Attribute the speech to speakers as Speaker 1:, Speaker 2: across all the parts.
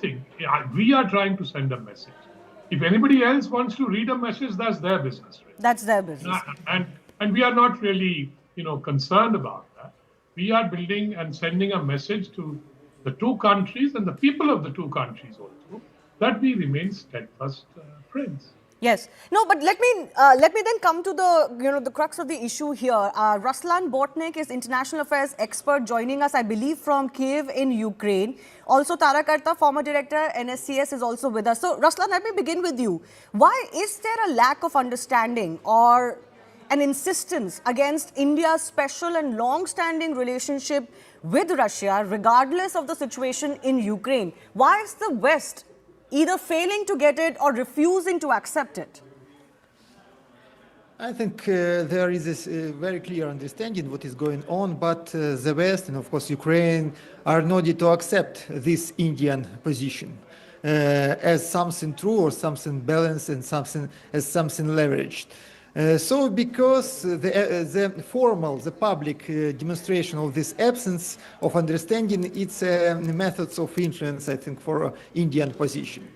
Speaker 1: don't think we are trying to send a message. If anybody else wants to read a message, that's their business. Really.
Speaker 2: That's their business.
Speaker 1: And we are not really, concerned about that. We are building and sending a message to the two countries and the people of the two countries also that we remain steadfast friends.
Speaker 2: Yes. No, but let me then come to the crux of the issue here. Ruslan Botnik is international affairs expert joining us, I believe, from Kiev in Ukraine. Also, Tara Karta, former director NSCS, is also with us. So, Ruslan, let me begin with you. Why is there a lack of understanding or an insistence against India's special and long-standing relationship with Russia, regardless of the situation in Ukraine? Why is the West either failing to get it or refusing to accept it?
Speaker 3: I think there is this very clear understanding what is going on, but the West and of course Ukraine are not ready to accept this Indian position as something true or something balanced and something leveraged. So because the formal, the public demonstration of this absence of understanding, it's methods of influence, I think, for Indian position.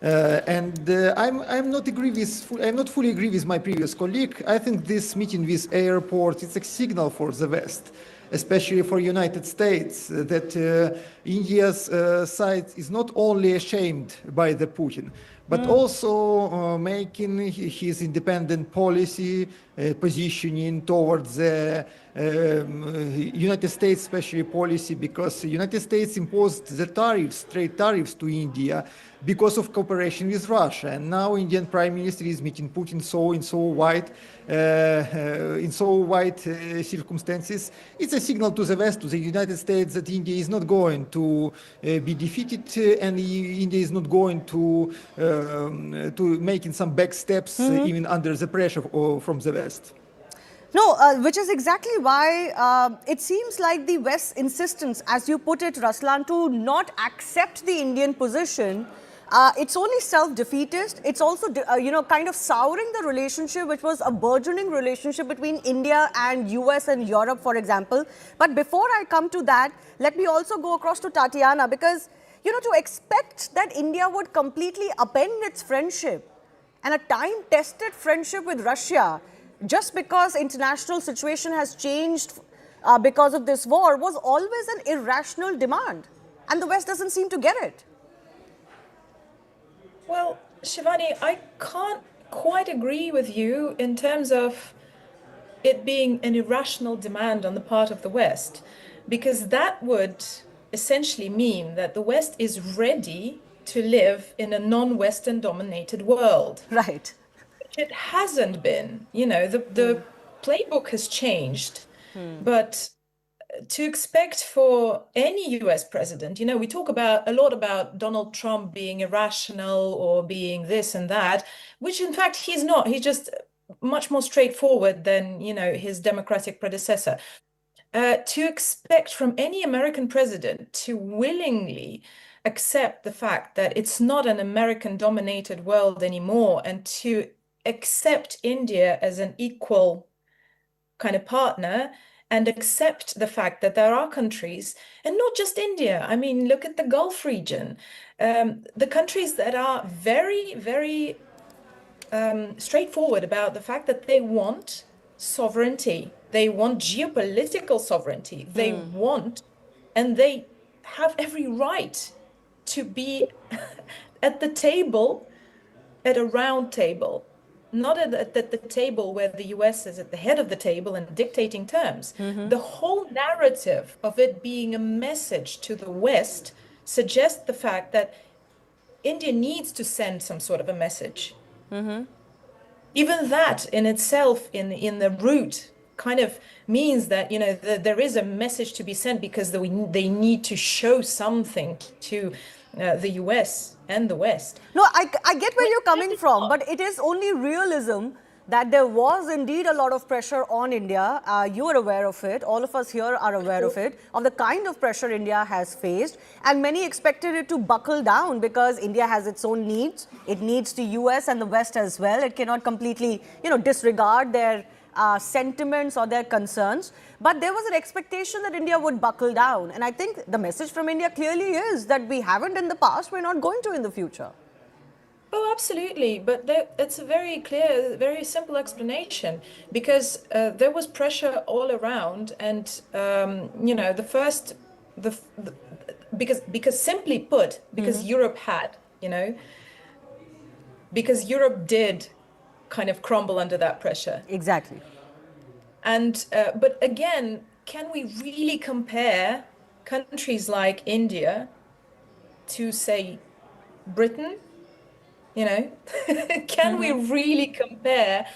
Speaker 3: I'm not fully agree with my previous colleague. I think this meeting with airport, it's a signal for the West, especially for United States, that India's side is not only ashamed by the Putin, but also making his independent policy positioning towards the United States especially policy, because the United States imposed the trade tariffs to India because of cooperation with Russia. And now Indian Prime Minister is meeting Putin in so wide circumstances. It's a signal to the West, to the United States, that India is not going to be defeated, and India is not going to making some back steps even under the pressure from the West.
Speaker 2: No, which is exactly why it seems like the West's insistence, as you put it, Ruslan, to not accept the Indian position, it's only self-defeatist. It's also, kind of souring the relationship, which was a burgeoning relationship between India and US and Europe, for example. But before I come to that, let me also go across to Tatiana, because, to expect that India would completely upend its friendship and a time-tested friendship with Russia, just because international situation has changed because of this war, was always an irrational demand. And the West doesn't seem to get it.
Speaker 4: Well, Shivani, I can't quite agree with you in terms of it being an irrational demand on the part of the West, because that would essentially mean that the West is ready to live in a non-Western dominated world.
Speaker 2: Right.
Speaker 4: It hasn't been, the playbook has changed, but to expect for any US president, we talk a lot about Donald Trump being irrational or being this and that, which in fact he's not. He's just much more straightforward than, his Democratic predecessor. To expect from any American president to willingly accept the fact that it's not an American dominated world anymore, and to accept India as an equal kind of partner, and accept the fact that there are countries, and not just India. I mean, look at the Gulf region, the countries that are very, very straightforward about the fact that they want sovereignty, they want geopolitical sovereignty, they want, and they have every right to be at the table, at a round table. Not at the table where the US is at the head of the table and dictating terms. The whole narrative of it being a message to the West suggests the fact that India needs to send some sort of a message. Even that in itself, in the root, kind of means that, there is a message to be sent, because they need to show something to the US and the West.
Speaker 2: No, I get where you're coming from, but it is only realism that there was indeed a lot of pressure on India. You are aware of it. All of us here are aware of it, of the kind of pressure India has faced. And many expected it to buckle down because India has its own needs. It needs the US and the West as well. It cannot completely, disregard their sentiments or their concerns. But there was an expectation that India would buckle down. And I think the message from India clearly is that we haven't in the past, we're not going to in the future.
Speaker 4: Oh, absolutely. But it's a very clear, very simple explanation because there was pressure all around. And, you know, because simply put, because Europe had, you know, because Europe did kind of crumble under that pressure.
Speaker 2: Exactly.
Speaker 4: And, but again, can we really compare countries like India to, say, Britain? You know, can we really compare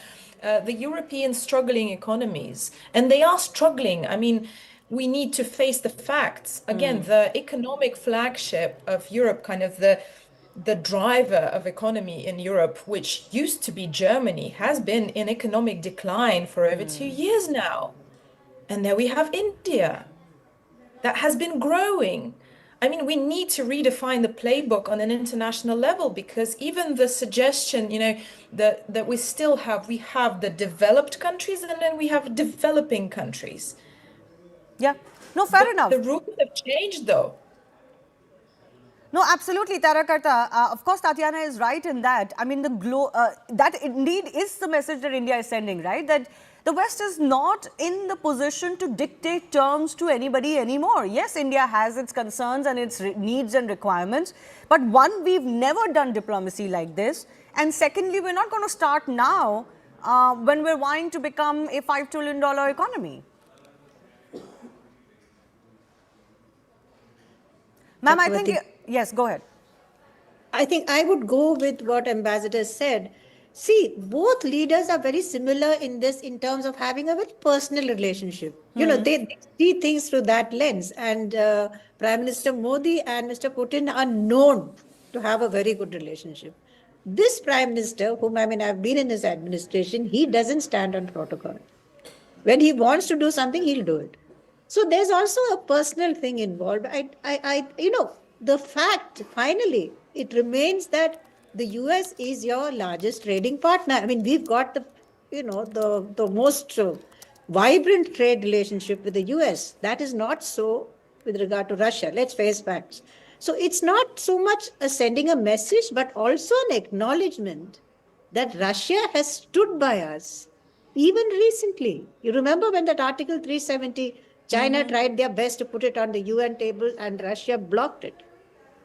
Speaker 4: the European struggling economies? And they are struggling. I mean, we need to face the facts. Again, the economic flagship of Europe, kind of the driver of economy in Europe, which used to be Germany, has been in economic decline for over 2 years now. And there we have India that has been growing. I mean, we need to redefine the playbook on an international level because even the suggestion, you know, that we have the developed countries and then we have developing countries.
Speaker 2: Yeah. No, fair enough.
Speaker 4: The rules have changed though.
Speaker 2: No, absolutely, Tarakarta. Of course, Tatiana is right in that. I mean, that indeed is the message that India is sending, right? That the West is not in the position to dictate terms to anybody anymore. Yes, India has its concerns and its needs and requirements. But one, we've never done diplomacy like this. And secondly, we're not going to start now when we're vying to become a $5 trillion economy. Ma'am, I think, yes, go ahead.
Speaker 5: I think I would go with what Ambassador said. See, both leaders are very similar in this in terms of having a very personal relationship. You know, they see things through that lens. And Prime Minister Modi and Mr. Putin are known to have a very good relationship. This Prime Minister, whom I've been in his administration, he doesn't stand on protocol. When he wants to do something, he'll do it. So there's also a personal thing involved. You know, the fact, finally, it remains that the US is your largest trading partner. I mean, we've got the most vibrant trade relationship with the US. That is not so with regard to Russia. Let's face facts. So it's not so much sending a message, but also an acknowledgement that Russia has stood by us, even recently. You remember when that Article 370, China tried their best to put it on the UN table and Russia blocked it.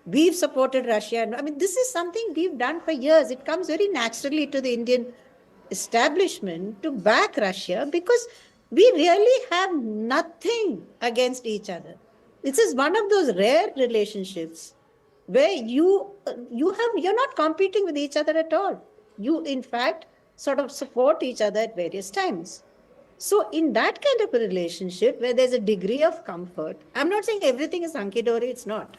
Speaker 5: We've supported Russia. I mean, this is something we've done for years. It comes very naturally to the Indian establishment to back Russia because we really have nothing against each other. This is one of those rare relationships where you're not competing with each other at all. You, in fact, sort of support each other at various times. So in that kind of a relationship where there's a degree of comfort, I'm not saying everything is hunky-dory, it's not.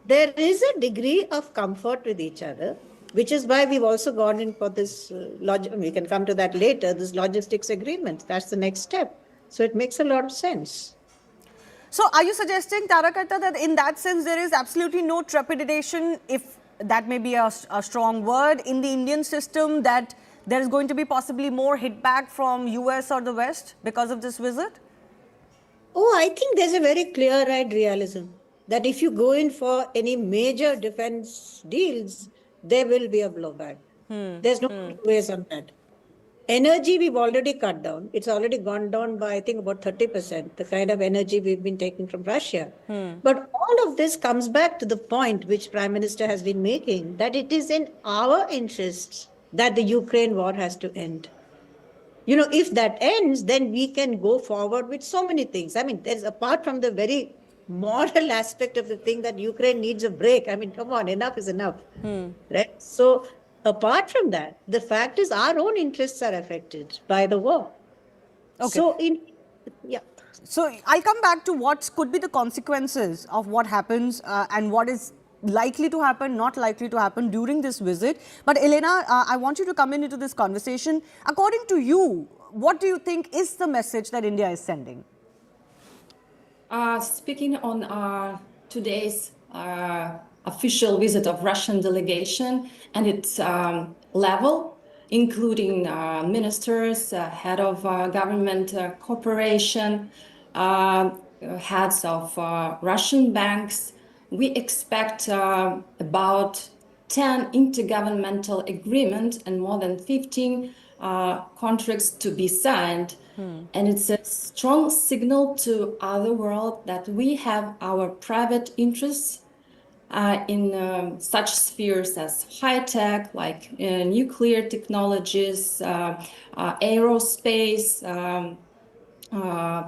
Speaker 5: There is a degree of comfort with each other, which is why we've also gone in for this, we can come to that later, this logistics agreement. That's the next step. So it makes a lot of sense.
Speaker 2: So are you suggesting, Tarakarta, that in that sense there is absolutely no trepidation, if that may be a strong word, in the Indian system, that there is going to be possibly more hit back from US or the West because of this visit?
Speaker 5: Oh, I think there's a very clear-eyed realism that if you go in for any major defense deals, there will be a blowback. There's no two ways on that. Energy, we've already cut down. It's already gone down by, I think, about 30%, the kind of energy we've been taking from Russia. But all of this comes back to the point which Prime Minister has been making, that it is in our interests that the Ukraine war has to end. You know, if that ends, then we can go forward with so many things. I mean, there's apart from the very moral aspect of the thing that Ukraine needs a break. I mean, come on, enough is enough. Right? So apart from that, the fact is our own interests are affected by the war.
Speaker 2: Okay.
Speaker 5: So
Speaker 2: So I'll come back to what could be the consequences of what happens and what is likely to happen, not likely to happen during this visit. But Elena, I want you to come into this conversation. According to you, what do you think is the message that India is sending?
Speaker 6: Speaking on today's official visit of Russian delegation and its level, including ministers, head of government corporation, heads of Russian banks. We expect about 10 intergovernmental agreements and more than 15 contracts to be signed. And it's a strong signal to other world that we have our private interests in such spheres as high tech, like nuclear technologies, aerospace,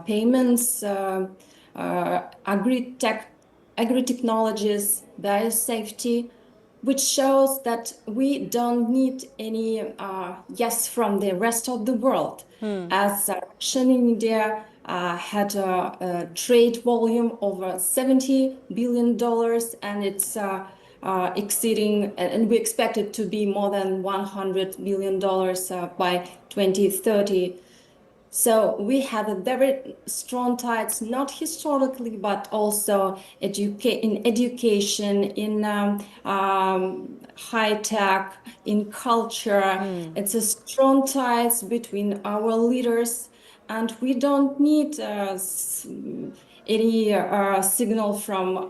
Speaker 6: payments, agri-technologies, biosafety, which shows that we don't need any yes from the rest of the world. As Russia and India had a trade volume over $70 billion, and it's exceeding, and we expect it to be more than $100 billion by 2030. So we have a very strong ties, not historically, but also in education, in high tech, in culture. It's a strong ties between our leaders, and we don't need any signal from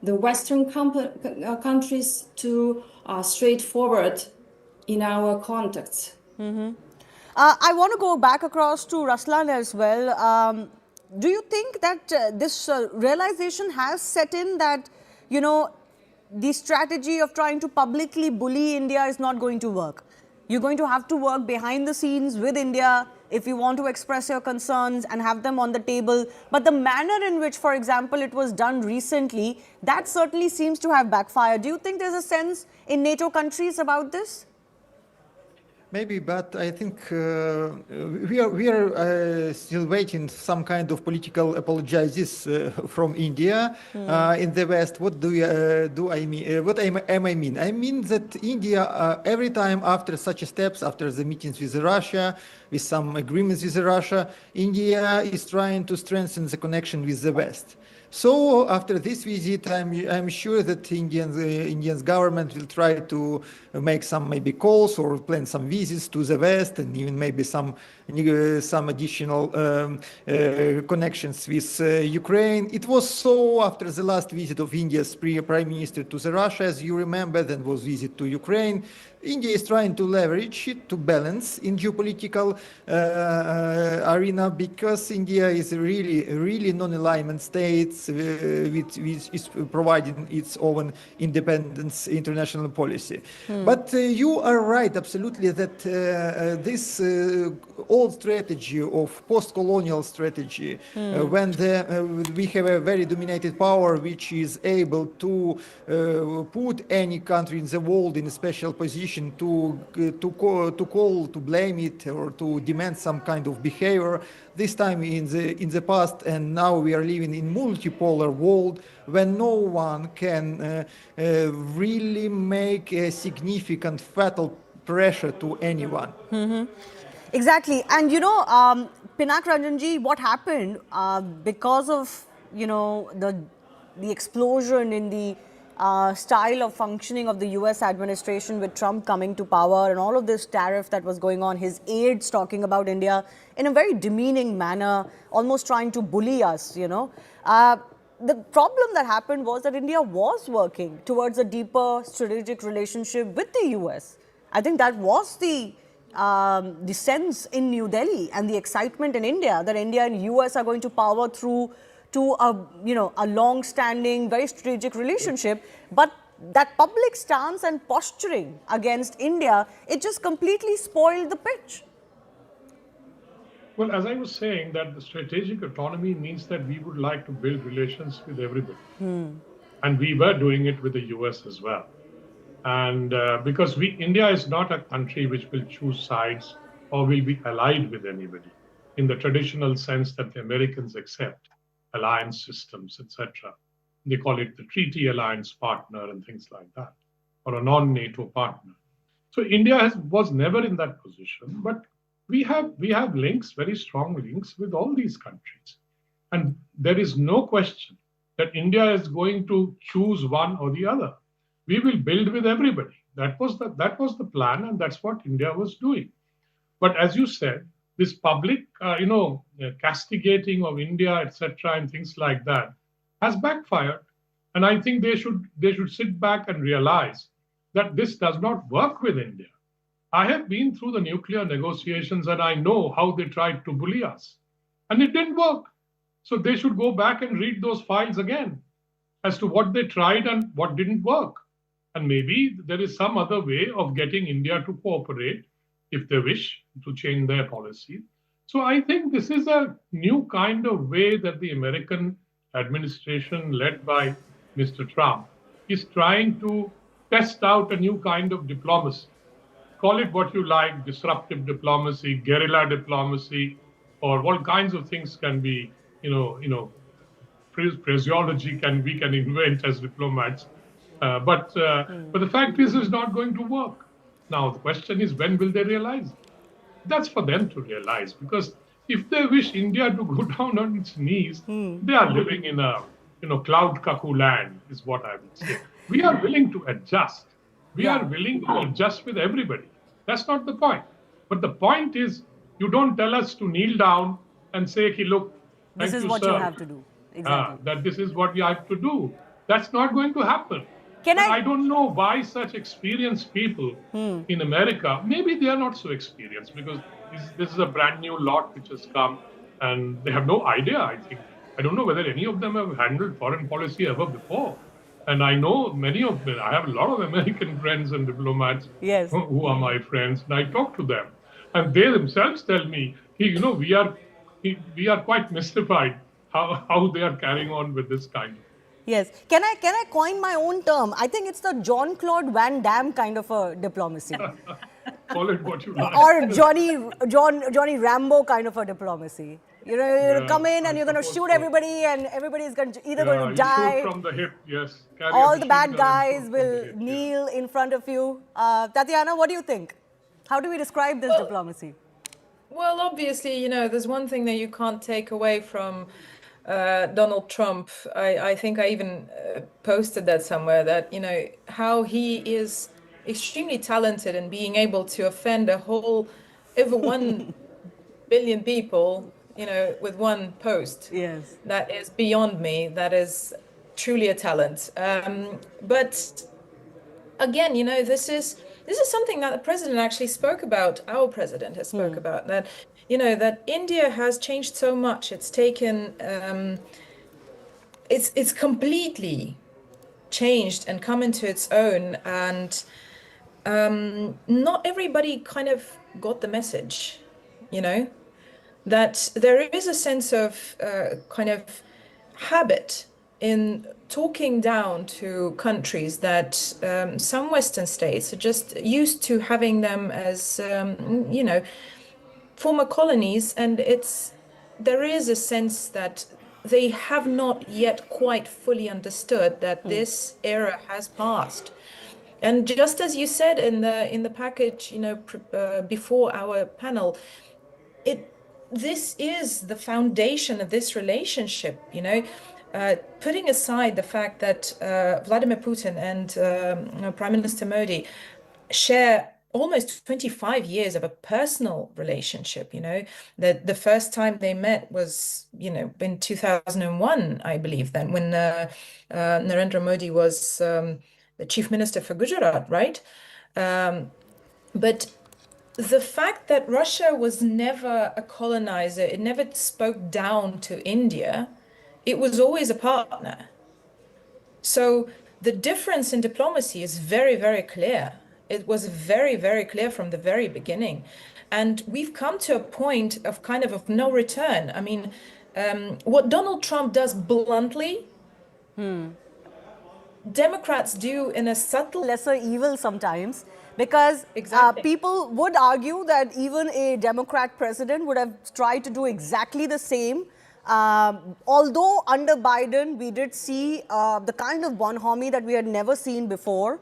Speaker 6: the Western countries to straightforward in our contacts.
Speaker 2: I want to go back across to Ruslan as well. Do you think that this realization has set in that, you know, the strategy of trying to publicly bully India is not going to work? You're going to have to work behind the scenes with India if you want to express your concerns and have them on the table. But the manner in which, for example, it was done recently, that certainly seems to have backfired. Do you think there's a sense in NATO countries about this?
Speaker 3: Maybe, but I think we are still waiting some kind of political apologies from India in the West. What do I mean? What am I mean? I mean that India, every time after such steps, after the meetings with Russia, with some agreements with Russia, India is trying to strengthen the connection with the West. So after this visit, I'm sure that Indian government will try to make some maybe calls or plan some visits to the West, and even maybe some additional connections with Ukraine. It was so after the last visit of India's Prime Minister to the Russia, as you remember, then was visit to Ukraine. India is trying to leverage it to balance in geopolitical arena, because India is really non-alignment state which is providing its own independence international policy. But you are right, absolutely, that this old strategy of post-colonial strategy, when we have a very dominated power which is able to put any country in the world in a special position to blame it or to demand some kind of behavior. This time in the past, and now we are living in multipolar world when no one can really make a significant fatal pressure to anyone.
Speaker 2: Exactly. And you know, Pinak Ranjanji, what happened because of, you know, the explosion in the style of functioning of the US administration with Trump coming to power and all of this tariff that was going on, his aides talking about India in a very demeaning manner, almost trying to bully us, you know. The problem that happened was that India was working towards a deeper strategic relationship with the US. I think that was the sense in New Delhi and the excitement in India that India and US are going to power through to a long-standing, very strategic relationship. But that public stance and posturing against India, it just completely spoiled the pitch.
Speaker 1: Well, as I was saying, that the strategic autonomy means that we would like to build relations with everybody. And we were doing it with the US as well. And because India is not a country which will choose sides or will be allied with anybody in the traditional sense that the Americans accept alliance systems, etc. They call it the treaty alliance partner and things like that, or a non-NATO partner. So India was never in that position, but we have links, very strong links with all these countries. And there is no question that India is going to choose one or the other. we will build with everybody. That was the plan, and that's what India was doing. But as you said, this public, castigating of India, etc., and things like that, has backfired. And I think they should sit back and realize that this does not work with India. I have been through the nuclear negotiations, and I know how they tried to bully us, and it didn't work. So they should go back and read those files again as to what they tried and what didn't work. And maybe there is some other way of getting India to cooperate if they wish to change their policy. So I think this is a new kind of way that the American administration, led by Mr. Trump, is trying to test out a new kind of diplomacy. Call it what you like, disruptive diplomacy, guerrilla diplomacy, or all kinds of things can be, phraseology we can invent as diplomats. But the fact is, it's not going to work. Now, the question is, when will they realize it? That's for them to realize, because if they wish India to go down on its knees, they are living in a cloud cuckoo land, is what I would say. We are willing to adjust. We are willing to adjust with everybody. That's not the point. But the point is, you don't tell us to kneel down and say, "Hey, look,
Speaker 2: This is what you have to do." Exactly.
Speaker 1: That this is what you have to do. That's not going to happen.
Speaker 2: Can
Speaker 1: I don't know why such experienced people in America, maybe they are not so experienced, because this is a brand new lot which has come and they have no idea, I think. I don't know whether any of them have handled foreign policy ever before. And I know many of them. I have a lot of American friends and diplomats who are my friends, and I talk to them. And they themselves tell me, we are quite mystified how they are carrying on with this kind of.
Speaker 2: Yes. Can I coin my own term? I think it's the Jean-Claude Van Damme kind of a diplomacy.
Speaker 1: Call it what you like.
Speaker 2: Or Johnny Rambo kind of a diplomacy. You're going to come in and you're going to shoot everybody, and everybody's going to either going to die.
Speaker 1: Shoot from the hip, yes.
Speaker 2: All the bad guys will kneel in front of you. Tatiana, what do you think? How do we describe this diplomacy?
Speaker 4: Well, obviously, there's one thing that you can't take away from Donald Trump. I think I even posted that somewhere, that, how he is extremely talented in being able to offend over 1 billion people, with one post.
Speaker 2: Yes.
Speaker 4: That is beyond me. That is truly a talent. But again, this is something that the president actually spoke about. Our president has spoke about that. That India has changed so much. It's taken, it's completely changed and come into its own. And not everybody kind of got the message, that there is a sense of kind of habit in talking down to countries that some Western states are just used to having them as, former colonies, and there is a sense that they have not yet quite fully understood that this era has passed. And just as you said in the package, before our panel, this is the foundation of this relationship. Putting aside the fact that Vladimir Putin and Prime Minister Modi share almost 25 years of a personal relationship, that the first time they met was, in 2001, I believe, then when Narendra Modi was the chief minister for Gujarat, right? But the fact that Russia was never a colonizer, it never spoke down to India, it was always a partner. So the difference in diplomacy is very, very clear. It was very, very clear from the very beginning. And we've come to a point of kind of no return. I mean, what Donald Trump does bluntly, Democrats do in a subtle...
Speaker 2: lesser evil sometimes, because people would argue that even a Democrat president would have tried to do exactly the same. Although under Biden, we did see the kind of bonhomie that we had never seen before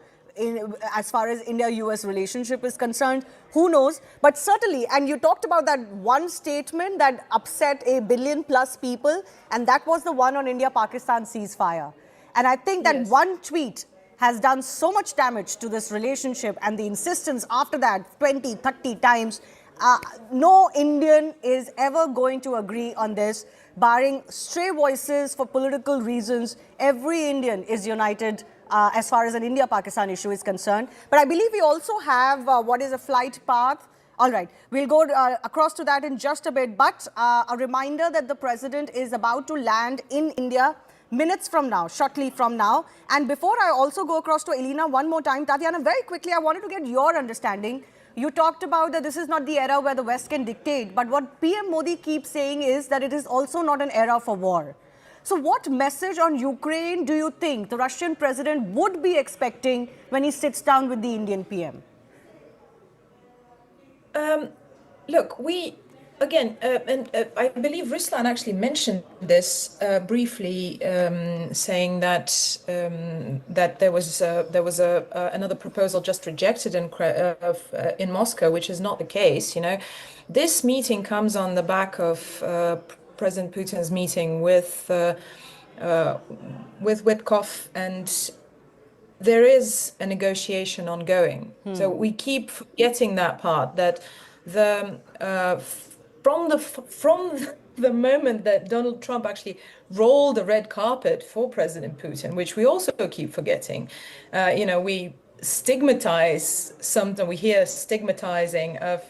Speaker 2: as far as India-US relationship is concerned. Who knows? But certainly, and you talked about that one statement that upset 1 billion plus people, and that was the one on India-Pakistan ceasefire. And I think that one tweet has done so much damage to this relationship, and the insistence after that 20, 30 times, no Indian is ever going to agree on this, barring stray voices for political reasons. Every Indian is united as far as an India-Pakistan issue is concerned. But I believe we also have what is a flight path. All right, we'll go across to that in just a bit. But a reminder that the president is about to land in India minutes from now, shortly from now. And before I also go across to Elena one more time, Tatiana, very quickly, I wanted to get your understanding. You talked about that this is not the era where the West can dictate, but what PM Modi keeps saying is that it is also not an era for war. So what message on Ukraine do you think the Russian president would be expecting when he sits down with the Indian PM?
Speaker 4: Look, I believe Ruslan actually mentioned this briefly, saying that there was another proposal just rejected in Moscow, which is not the case. You know, this meeting comes on the back of President Putin's meeting with Witkoff, and there is a negotiation ongoing. So we keep forgetting that part, that from the moment that Donald Trump actually rolled the red carpet for President Putin, which we also keep forgetting, we stigmatize something. We hear stigmatizing of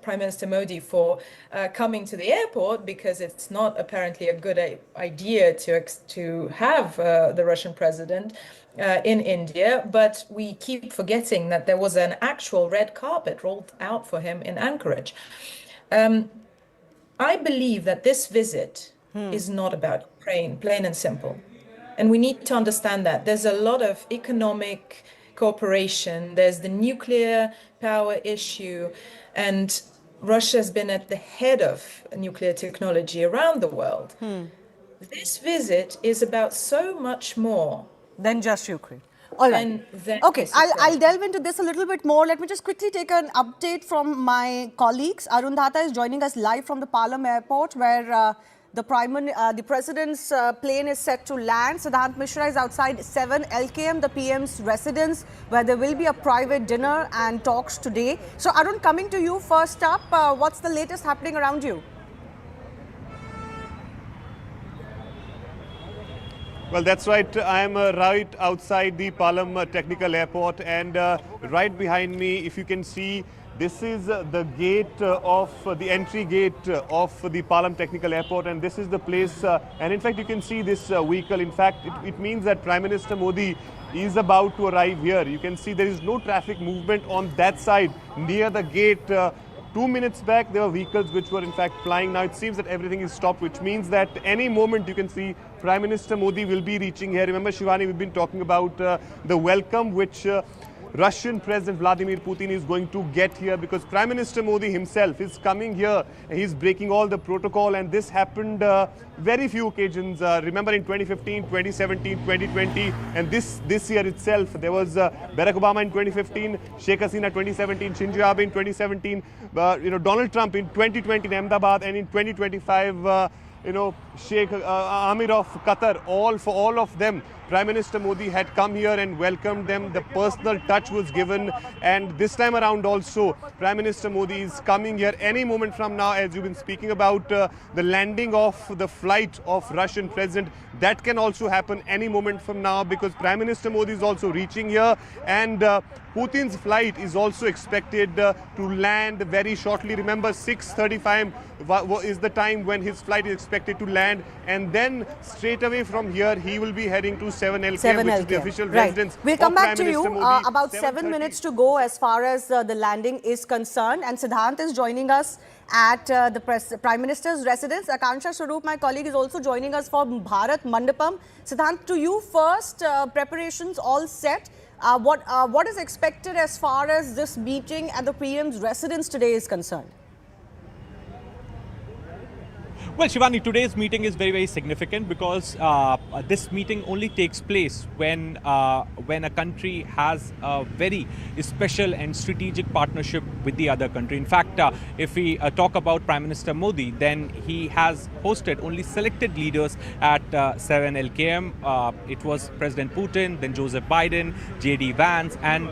Speaker 4: Prime Minister Modi for coming to the airport because it's not apparently a good idea to have the Russian president in India, but we keep forgetting that there was an actual red carpet rolled out for him in Anchorage. I believe that this visit is not about Ukraine, plain and simple. And we need to understand that. There's a lot of economic cooperation, there's the nuclear power issue, and Russia has been at the head of nuclear technology around the world. This visit is about so much more
Speaker 2: than just Ukraine. All right. Okay, I'll delve into this a little bit more. Let me just quickly take an update from my colleagues. Arun Dhata is joining us live from the Palam airport, where the president's plane is set to land. Siddhant Mishra is outside 7 LKM, the PM's residence, where there will be a private dinner and talks today. So Arun, coming to you first up, what's the latest happening around you?
Speaker 7: Well, that's right. I'm right outside the Palam Technical Airport, and right behind me, if you can see, this is the gate of the entry gate of the Palam Technical Airport, and this is the place. And in fact, you can see this vehicle. In fact, it means that Prime Minister Modi is about to arrive here. You can see there is no traffic movement on that side near the gate. 2 minutes back, there were vehicles which were in fact flying. Now it seems that everything is stopped, which means that any moment you can see Prime Minister Modi will be reaching here. Remember, Shivani, we've been talking about the welcome which Russian President Vladimir Putin is going to get here, because Prime Minister Modi himself is coming here. He's breaking all the protocol, and this happened very few occasions. Remember in 2015, 2017, 2020, and this year itself, there was Barack Obama in 2015, Sheikh Hasina 2017, Shinzo Abe in 2017, Donald Trump in 2020 in Ahmedabad, and in 2025, Sheikh Amir of Qatar. For all of them, Prime Minister Modi had come here and welcomed them. The personal touch was given, and this time around also Prime Minister Modi is coming here any moment from now. As you've been speaking about the landing of the flight of Russian President, that can also happen any moment from now, because Prime Minister Modi is also reaching here, and Putin's flight is also expected to land very shortly. Remember, 6:35 is the time when his flight is expected to land, and then straight away from here he will be heading to 7 LKM, which is the official residence.
Speaker 2: We'll come back to you. About 7 minutes to go as far as the landing is concerned, and Siddhant is joining us at the Prime Minister's residence. Akansha Swaroop, my colleague, is also joining us from Bharat Mandapam. Siddhant, to you first. Preparations all set. What is expected as far as this meeting at the PM's residence today is concerned?
Speaker 8: Well, Shivani, today's meeting is very, very significant because this meeting only takes place when a country has a very special and strategic partnership with the other country. In fact, if we talk about Prime Minister Modi, then he has hosted only selected leaders at 7 LKM. It was President Putin, then Joseph Biden, JD Vance, and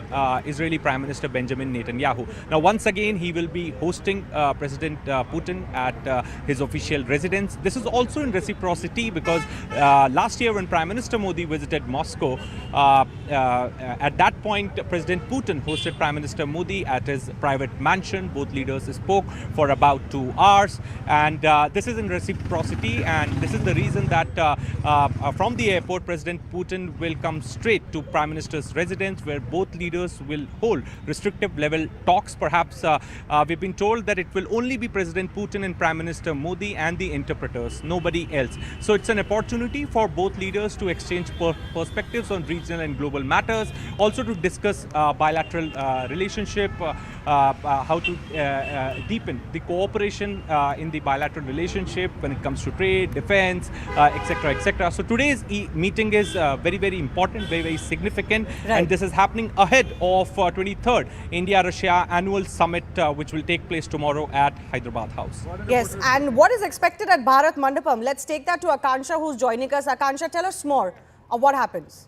Speaker 8: Israeli Prime Minister Benjamin Netanyahu. Now, once again, he will be hosting President Putin at his official residence. This is also in reciprocity because last year when Prime Minister Modi visited Moscow, at that point President Putin hosted Prime Minister Modi at his private mansion. Both leaders spoke for about 2 hours, and this is in reciprocity, and this is the reason that from the airport President Putin will come straight to Prime Minister's residence, where both leaders will hold restrictive level talks. Perhaps we've been told that it will only be President Putin and Prime Minister Modi and the interpreters, nobody else. So it's an opportunity for both leaders to exchange perspectives on regional and global matters, also to discuss bilateral relationship, how to deepen the cooperation in the bilateral relationship when it comes to trade, defense, etc., etc. So today's meeting is very, very important, very, very significant, and this is happening ahead of 23rd India-Russia annual summit, which will take place tomorrow at Hyderabad House.
Speaker 2: Yes, and what is expected at Bharat Mandapam? Let's take that to Akansha, who's joining us. Akansha, tell us more of what happens.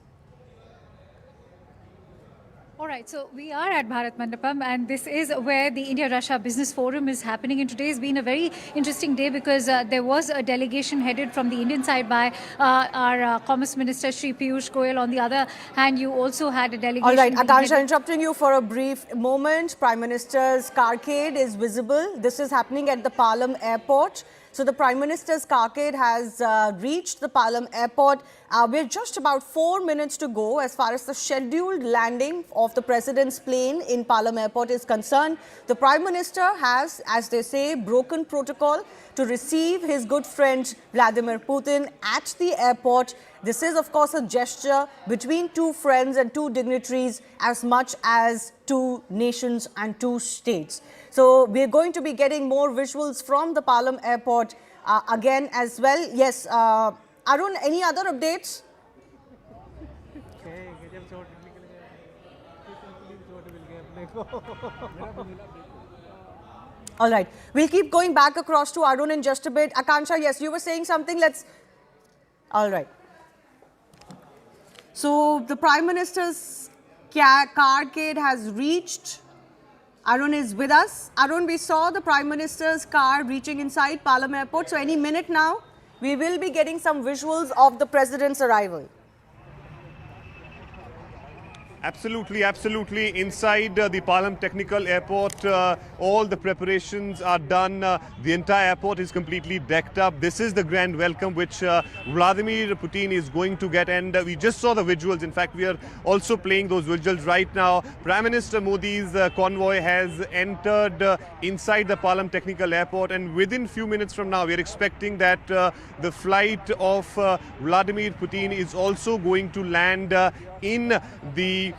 Speaker 9: All right, so we are at Bharat Mandapam, and this is where the India-Russia Business Forum is happening. And today has been a very interesting day because there was a delegation headed from the Indian side by our Commerce Minister, Shri Piyush Goyal. On the other hand, you also had a delegation.
Speaker 2: All right, Akansha, interrupting you for a brief moment. Prime Minister's carcade is visible. This is happening at the Palam Airport. So the Prime Minister's carcade has reached the Palam Airport. We're just about 4 minutes to go as far as the scheduled landing of the President's plane in Palam Airport is concerned. The Prime Minister has, as they say, broken protocol to receive his good friend Vladimir Putin at the airport. This is, of course, a gesture between two friends and two dignitaries as much as two nations and two states. So we're going to be getting more visuals from the Palam Airport again as well. Yes, Arun, any other updates? All right, we'll keep going back across to Arun in just a bit. Akansha, yes, you were saying something. All right. So the Prime Minister's carcade has reached. Arun is with us. Arun, we saw the Prime Minister's car reaching inside Palam Airport. So any minute now, we will be getting some visuals of the President's arrival.
Speaker 7: Absolutely, absolutely. Inside the Palam Technical Airport, all the preparations are done. The entire airport is completely decked up. This is the grand welcome which Vladimir Putin is going to get. And we just saw the visuals. In fact, we are also playing those visuals right now. Prime Minister Modi's convoy has entered inside the Palam Technical Airport. And within few minutes from now, we are expecting that the flight of Vladimir Putin is also going to land in the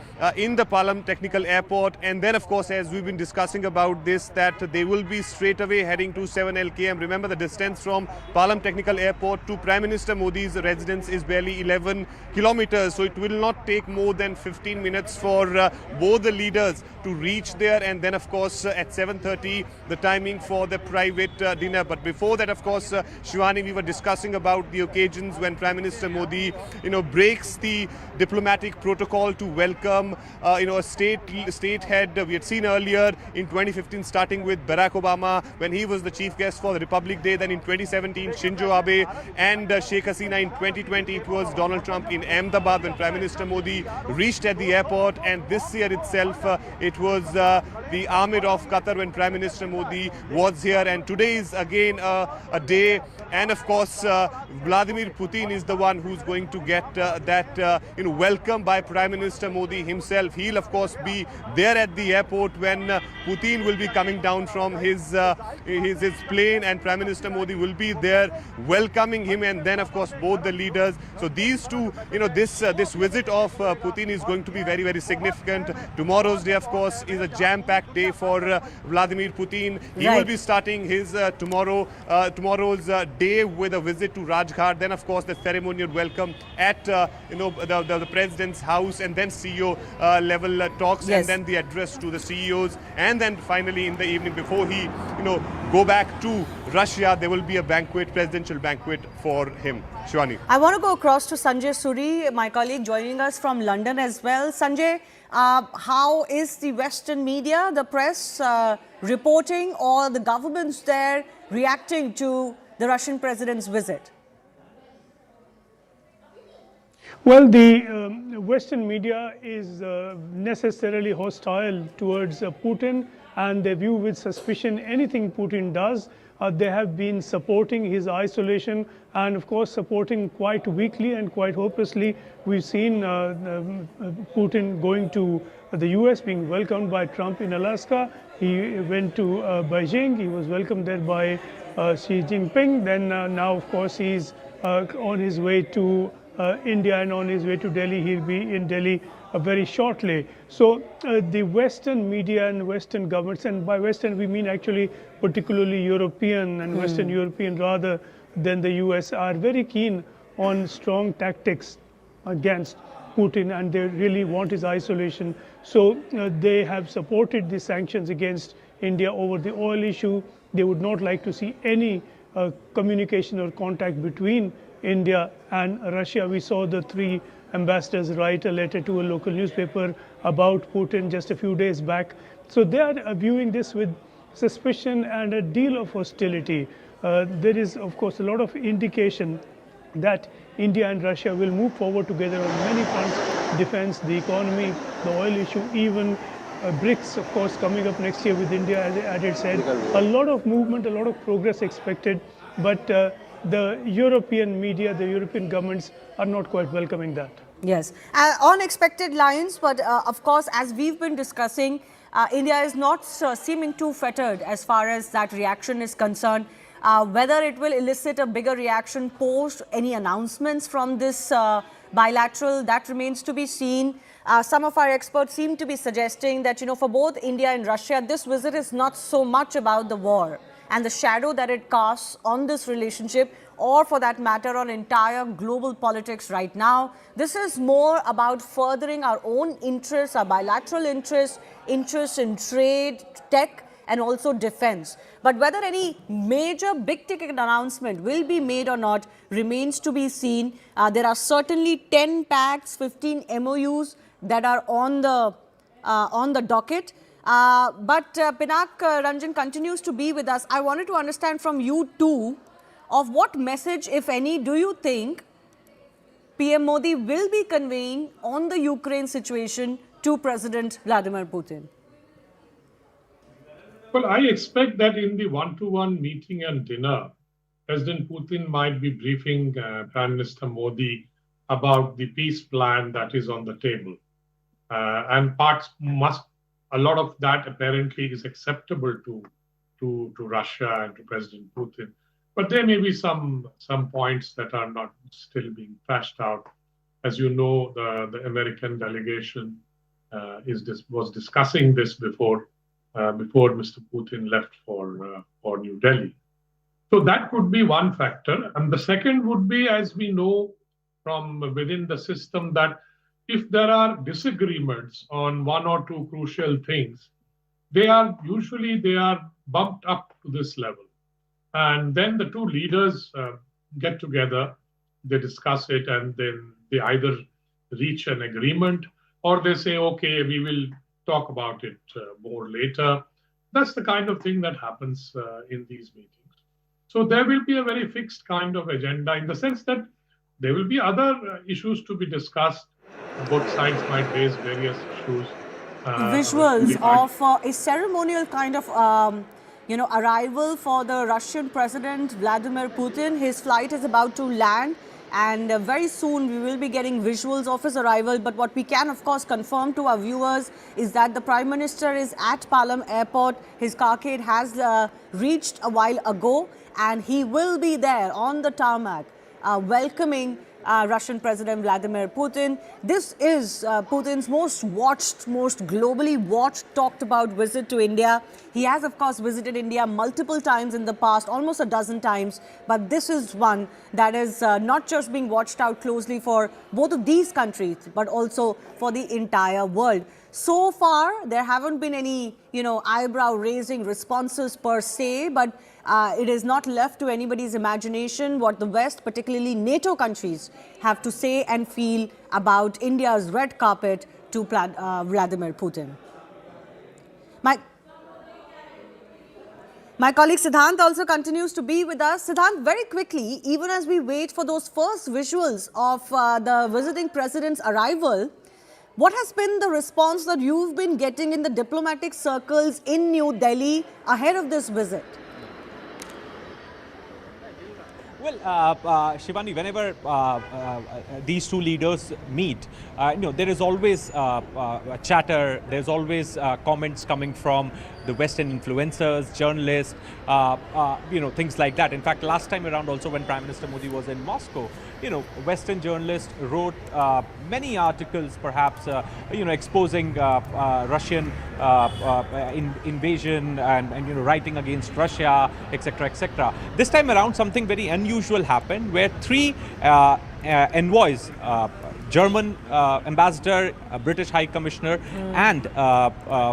Speaker 7: Palam Technical Airport. And then, of course, as we've been discussing about this, that they will be straight away heading to 7 LKM. Remember, the distance from Palam Technical Airport to Prime Minister Modi's residence is barely 11 kilometers. So it will not take more than 15 minutes for both the leaders to reach there. And then, of course, at 7:30, the timing for the private dinner. But before that, of course, Shivani, we were discussing about the occasions when Prime Minister Modi, breaks the diplomatic protocol to welcome, a state head. We had seen earlier in 2015, starting with Barack Obama when he was the chief guest for the Republic Day. Then in 2017, Shinzo Abe, and Sheikh Hasina in 2020. It was Donald Trump in Ahmedabad when Prime Minister Modi reached at the airport. And this year itself, it was the Amir of Qatar when Prime Minister Modi was here. And today is again a day. And of course, Vladimir Putin is the one who's going to get that welcome by Prime Minister Modi himself. He'll of course be there at the airport when Putin will be coming down from his plane, and Prime Minister Modi will be there welcoming him, and then of course both the leaders. So these two, this visit of Putin is going to be very, very significant. Tomorrow's day, of course, is a jam-packed day for Vladimir Putin. He will be starting his tomorrow's day with a visit to Rajghat, then of course the ceremonial welcome at the president's house, and then CEO level talks,
Speaker 2: Yes.
Speaker 7: and then the address to the CEOs, and then finally in the evening before he go back to Russia, there will be a banquet, presidential banquet for him. Shivani.
Speaker 2: I want to go across to Sanjay Suri, my colleague joining us from London as well. Sanjay, how is the Western media, the press, reporting, or the governments there reacting to the Russian president's visit?
Speaker 10: Well, the Western media is necessarily hostile towards Putin, and they view with suspicion anything Putin does. They have been supporting his isolation and, of course, supporting quite weakly and quite hopelessly. We've seen Putin going to the US, being welcomed by Trump in Alaska. He went to Beijing. He was welcomed there by Xi Jinping. Then now, of course, he's on his way to India and on his way to Delhi. He'll be in Delhi very shortly. So the Western media and Western governments, and by Western we mean actually particularly European and Western European rather than the US, are very keen on strong tactics against Putin, and they really want his isolation. So they have supported the sanctions against India over the oil issue. They would not like to see any communication or contact between India and Russia. We saw the three ambassadors write a letter to a local newspaper about Putin just a few days back. So they are viewing this with suspicion and a deal of hostility. There is, of course, a lot of indication that India and Russia will move forward together on many fronts: defense, the economy, the oil issue, even BRICS, of course, coming up next year with India, as it said. A lot of movement, a lot of progress expected, but the European media, the European governments are not quite welcoming that.
Speaker 2: Yes, unexpected lines, but of course, as we've been discussing, India is not seeming too fettered as far as that reaction is concerned. Whether it will elicit a bigger reaction post any announcements from this bilateral, that remains to be seen. Some of our experts seem to be suggesting that, for both India and Russia, this visit is not so much about the war and the shadow that it casts on this relationship, or for that matter on entire global politics right now. This is more about furthering our own interests, our bilateral interests in trade, tech, and also defense. But whether any major big ticket announcement will be made or not remains to be seen. There are certainly 10 pacts, 15 MOUs that are on the docket. But Pinak Ranjan continues to be with us. I wanted to understand from you too, of what message, if any, do you think PM Modi will be conveying on the Ukraine situation to President Vladimir Putin?
Speaker 1: Well, I expect that in the one-to-one meeting and dinner, President Putin might be briefing Prime Minister Modi about the peace plan that is on the table. And a lot of that apparently is acceptable to Russia and to President Putin. But there may be some points that are not still being thrashed out. As you know, the American delegation was discussing this before Mr. Putin left for New Delhi. So that could be one factor. And the second would be, as we know from within the system, that if there are disagreements on one or two crucial things, they are bumped up to this level. And then the two leaders get together, they discuss it, and then they either reach an agreement or they say, okay, we will talk about it more later. That's the kind of thing that happens in these meetings. So there will be a very fixed kind of agenda in the sense that there will be other issues to be discussed. Both sides might raise various issues.
Speaker 2: Visuals of a ceremonial kind of arrival for the Russian President Vladimir Putin. His flight is about to land, and very soon we will be getting visuals of his arrival. But what we can, of course, confirm to our viewers is that the Prime Minister is at Palam Airport. His carcade has reached a while ago, and he will be there on the tarmac welcoming Russian President Vladimir Putin. This is Putin's most watched, most globally watched, talked about visit to India. He has, of course, visited India multiple times in the past, almost a dozen times. But this is one that is not just being watched out closely for both of these countries, but also for the entire world. So far, there haven't been any, eyebrow-raising responses per se, but it is not left to anybody's imagination what the West, particularly NATO countries, have to say and feel about India's red carpet to Vladimir Putin. My colleague Siddhant also continues to be with us. Siddhant, very quickly, even as we wait for those first visuals of the visiting president's arrival, what has been the response that you've been getting in the diplomatic circles in New Delhi ahead of this visit?
Speaker 8: Well, Shivani, whenever these two leaders meet, there is always chatter, there's always comments coming from the Western influencers, journalists, things like that. In fact, last time around also when Prime Minister Modi was in Moscow, Western journalists wrote many articles, perhaps, exposing Russian invasion and writing against Russia, etc., etc. This time around, something very unusual happened, where three envoys, German ambassador, British High Commissioner, and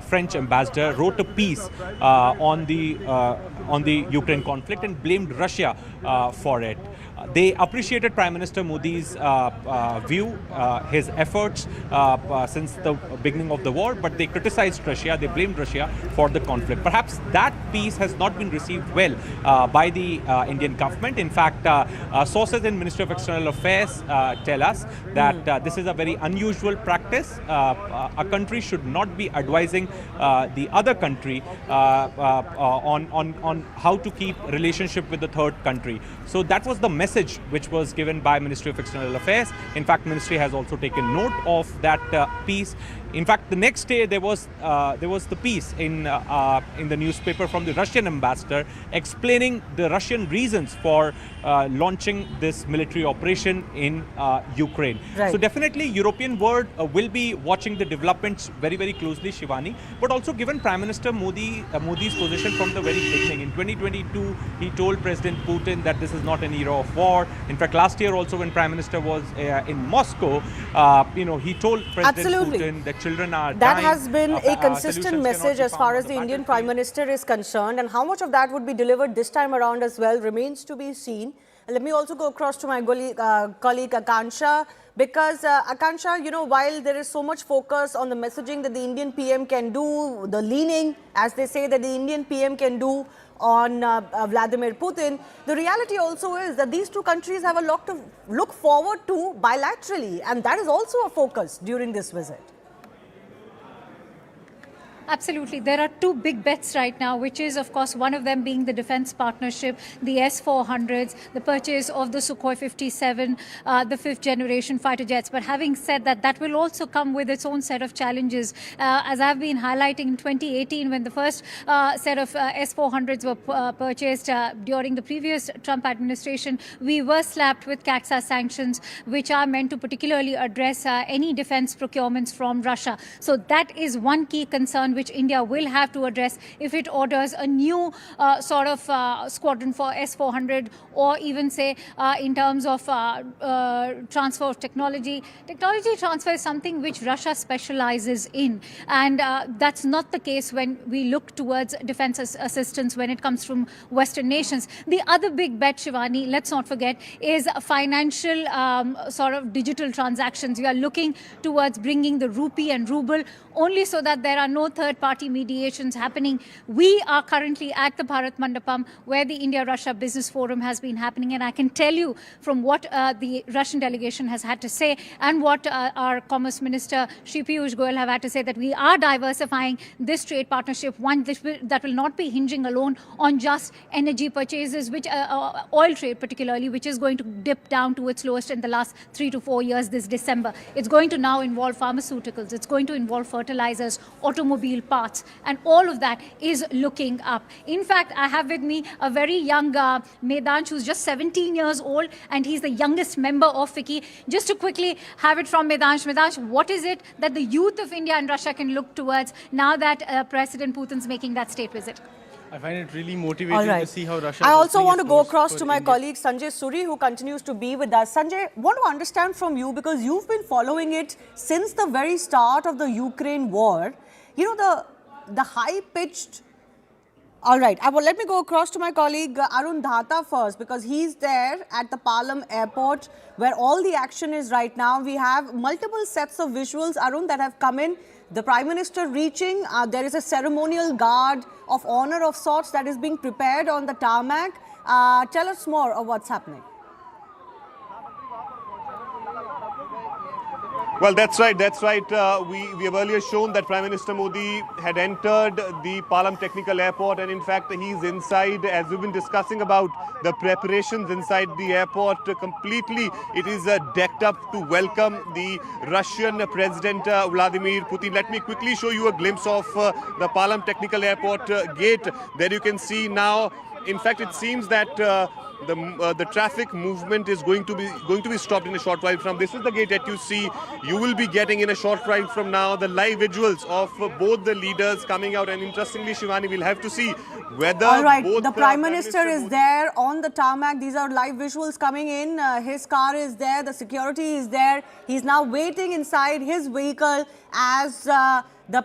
Speaker 8: French ambassador, wrote a piece on the Ukraine conflict and blamed Russia for it. They appreciated Prime Minister Modi's view, his efforts since the beginning of the war, but they criticized Russia, they blamed Russia for the conflict. Perhaps that piece has not been received well by the Indian government. In fact, sources in Ministry of External Affairs tell us that this is a very unusual practice. A country should not be advising the other country on how to keep relationship with the third country. So that was the message which was given by Ministry of External Affairs. In fact, Ministry has also taken note of that piece. In fact, the next day there was the piece in the newspaper from the Russian ambassador explaining the Russian reasons for launching this military operation in Ukraine.
Speaker 2: Right.
Speaker 8: So definitely European world will be watching the developments very, very closely, Shivani. But also given Prime Minister Modi's position from the very beginning. In 2022, he told President Putin that this is not an era of war. In fact, last year also when Prime Minister was in Moscow, he told President Putin that children are dying.
Speaker 2: That has been a consistent message as far as the Indian Prime Minister is concerned, and how much of that would be delivered this time around as well remains to be seen. Let me also go across to my colleague Akansha, because Akansha, while there is so much focus on the messaging that the Indian PM can do, the leaning, as they say, that the Indian PM can do on Vladimir Putin, the reality also is that these two countries have a lot to look forward to bilaterally, and that is also a focus during this visit.
Speaker 9: Absolutely. There are two big bets right now, which is, of course, one of them being the defense partnership, the S-400s, the purchase of the Sukhoi 57, the fifth generation fighter jets. But having said that, that will also come with its own set of challenges. As I've been highlighting in 2018, when the first set of S-400s were purchased during the previous Trump administration, we were slapped with CAXA sanctions, which are meant to particularly address any defense procurements from Russia. So that is one key concern which India will have to address if it orders a new squadron for S-400, or even say in terms of transfer of technology. Technology transfer is something which Russia specializes in, and that's not the case when we look towards defense assistance when it comes from Western nations. The other big bet, Shivani, let's not forget, is financial digital transactions. We are looking towards bringing the rupee and ruble only so that there are no third-party mediations happening. We are currently at the Bharat Mandapam, where the India-Russia Business Forum has been happening, and I can tell you from what the Russian delegation has had to say and what our Commerce Minister Shri Piyush Goyal have had to say, that we are diversifying this trade partnership, one that will not be hinging alone on just energy purchases, which oil trade particularly, which is going to dip down to its lowest in the last 3 to 4 years this December. It's going to now involve pharmaceuticals, it's going to involve fertilizers, automobile steel parts, and all of that is looking up. In fact, I have with me a very young Medansh who's just 17 years old, and he's the youngest member of FICCI. Just to quickly have it from Medansh. Medansh, what is it that the youth of India and Russia can look towards now that President Putin's making that state visit?
Speaker 11: I find it really motivating to see how Russia.
Speaker 2: I also want to go across to my colleague Sanjay Suri, who continues to be with us. Sanjay, want to understand from you, because you've been following it since the very start of the Ukraine war. You know, the high-pitched... All right, let me go across to my colleague Arun Dhata first, because he's there at the Palam airport where all the action is right now. We have multiple sets of visuals, Arun, that have come in. The Prime Minister reaching, there is a ceremonial guard of honor of sorts that is being prepared on the tarmac. Tell us more of what's happening.
Speaker 7: Well, that's right. We have earlier shown that Prime Minister Modi had entered the Palam Technical Airport, and in fact he's inside. As we've been discussing about the preparations inside the airport, completely it is decked up to welcome the Russian President Vladimir Putin. Let me quickly show you a glimpse of the Palam Technical Airport gate. There you can see now. In fact, it seems that the traffic movement is going to be stopped in a short while from. This is the gate that you see. You will be getting in a short while from now the live visuals of both the leaders coming out. And interestingly, Shivani, we'll have to see whether both
Speaker 2: the Prime Minister is there on the tarmac. These are live visuals coming in. His car is there. The security is there. He's now waiting inside his vehicle as the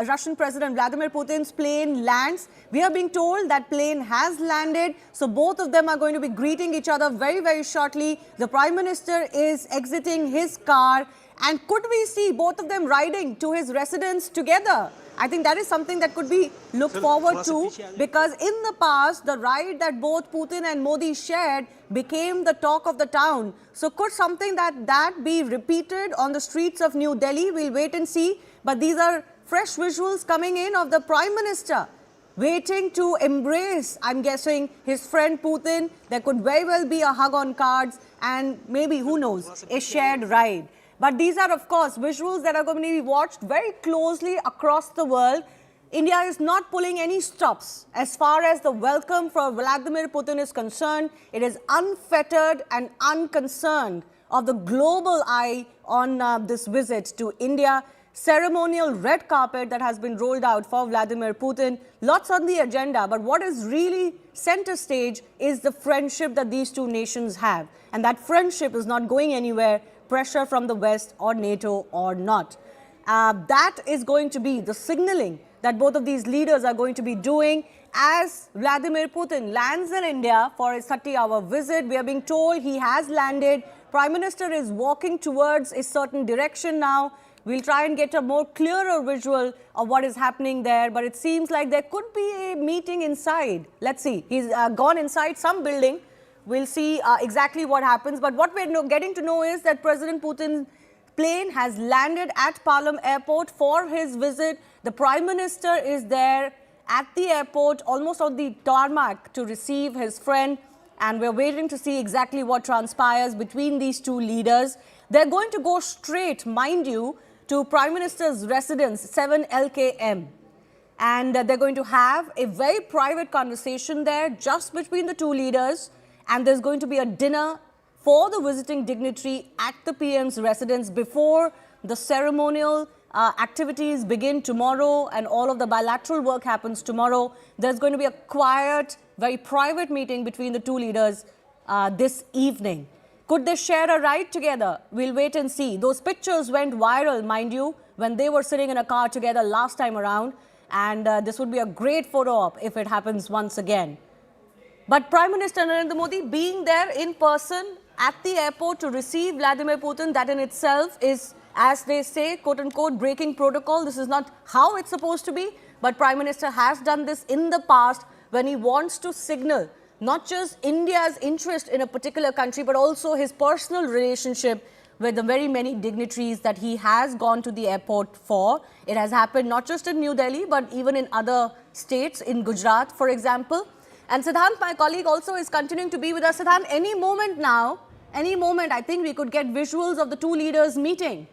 Speaker 2: Russian President Vladimir Putin's plane lands. We are being told that plane has landed. So both of them are going to be greeting each other very, very shortly. The Prime Minister is exiting his car. And could we see both of them riding to his residence together? I think that is something that could be looked forward to, because in the past, the ride that both Putin and Modi shared became the talk of the town. So could something that be repeated on the streets of New Delhi? We'll wait and see. But these are fresh visuals coming in of the Prime Minister waiting to embrace, I'm guessing, his friend Putin. There could very well be a hug on cards and maybe, who knows, a shared ride. But these are, of course, visuals that are going to be watched very closely across the world. India is not pulling any stops as far as the welcome for Vladimir Putin is concerned. It is unfettered and unconcerned of the global eye on this visit to India. Ceremonial red carpet that has been rolled out for Vladimir Putin. Lots on the agenda, but what is really center stage is the friendship that these two nations have. And that friendship is not going anywhere, pressure from the West or NATO or not. That is going to be the signaling that both of these leaders are going to be doing as Vladimir Putin lands in India for his 30-hour visit. We are being told he has landed. Prime Minister is walking towards a certain direction now. We'll try and get a more clearer visual of what is happening there, but it seems like there could be a meeting inside. Let's see. He's gone inside some building. We'll see exactly what happens. But what we're getting to know is that President Putin's plane has landed at Palam Airport for his visit. The Prime Minister is there at the airport, almost on the tarmac, to receive his friend. And we're waiting to see exactly what transpires between these two leaders. They're going to go straight, mind you, to Prime Minister's residence, 7 LKM. And they're going to have a very private conversation there just between the two leaders. And there's going to be a dinner for the visiting dignitary at the PM's residence before the ceremonial activities begin tomorrow and all of the bilateral work happens tomorrow. There's going to be a quiet, very private meeting between the two leaders this evening. Could they share a ride together? We'll wait and see. Those pictures went viral, mind you, when they were sitting in a car together last time around. And this would be a great photo op if it happens once again. But Prime Minister Narendra Modi being there in person at the airport to receive Vladimir Putin, that in itself is, as they say, quote unquote, breaking protocol. This is not how it's supposed to be. But Prime Minister has done this in the past when he wants to signal not just India's interest in a particular country, but also his personal relationship with the very many dignitaries that he has gone to the airport for. It has happened not just in New Delhi, but even in other states, in Gujarat, for example. And Siddhant, my colleague, also is continuing to be with us. Siddhant, any moment now, any moment, I think we could get visuals of the two leaders meeting.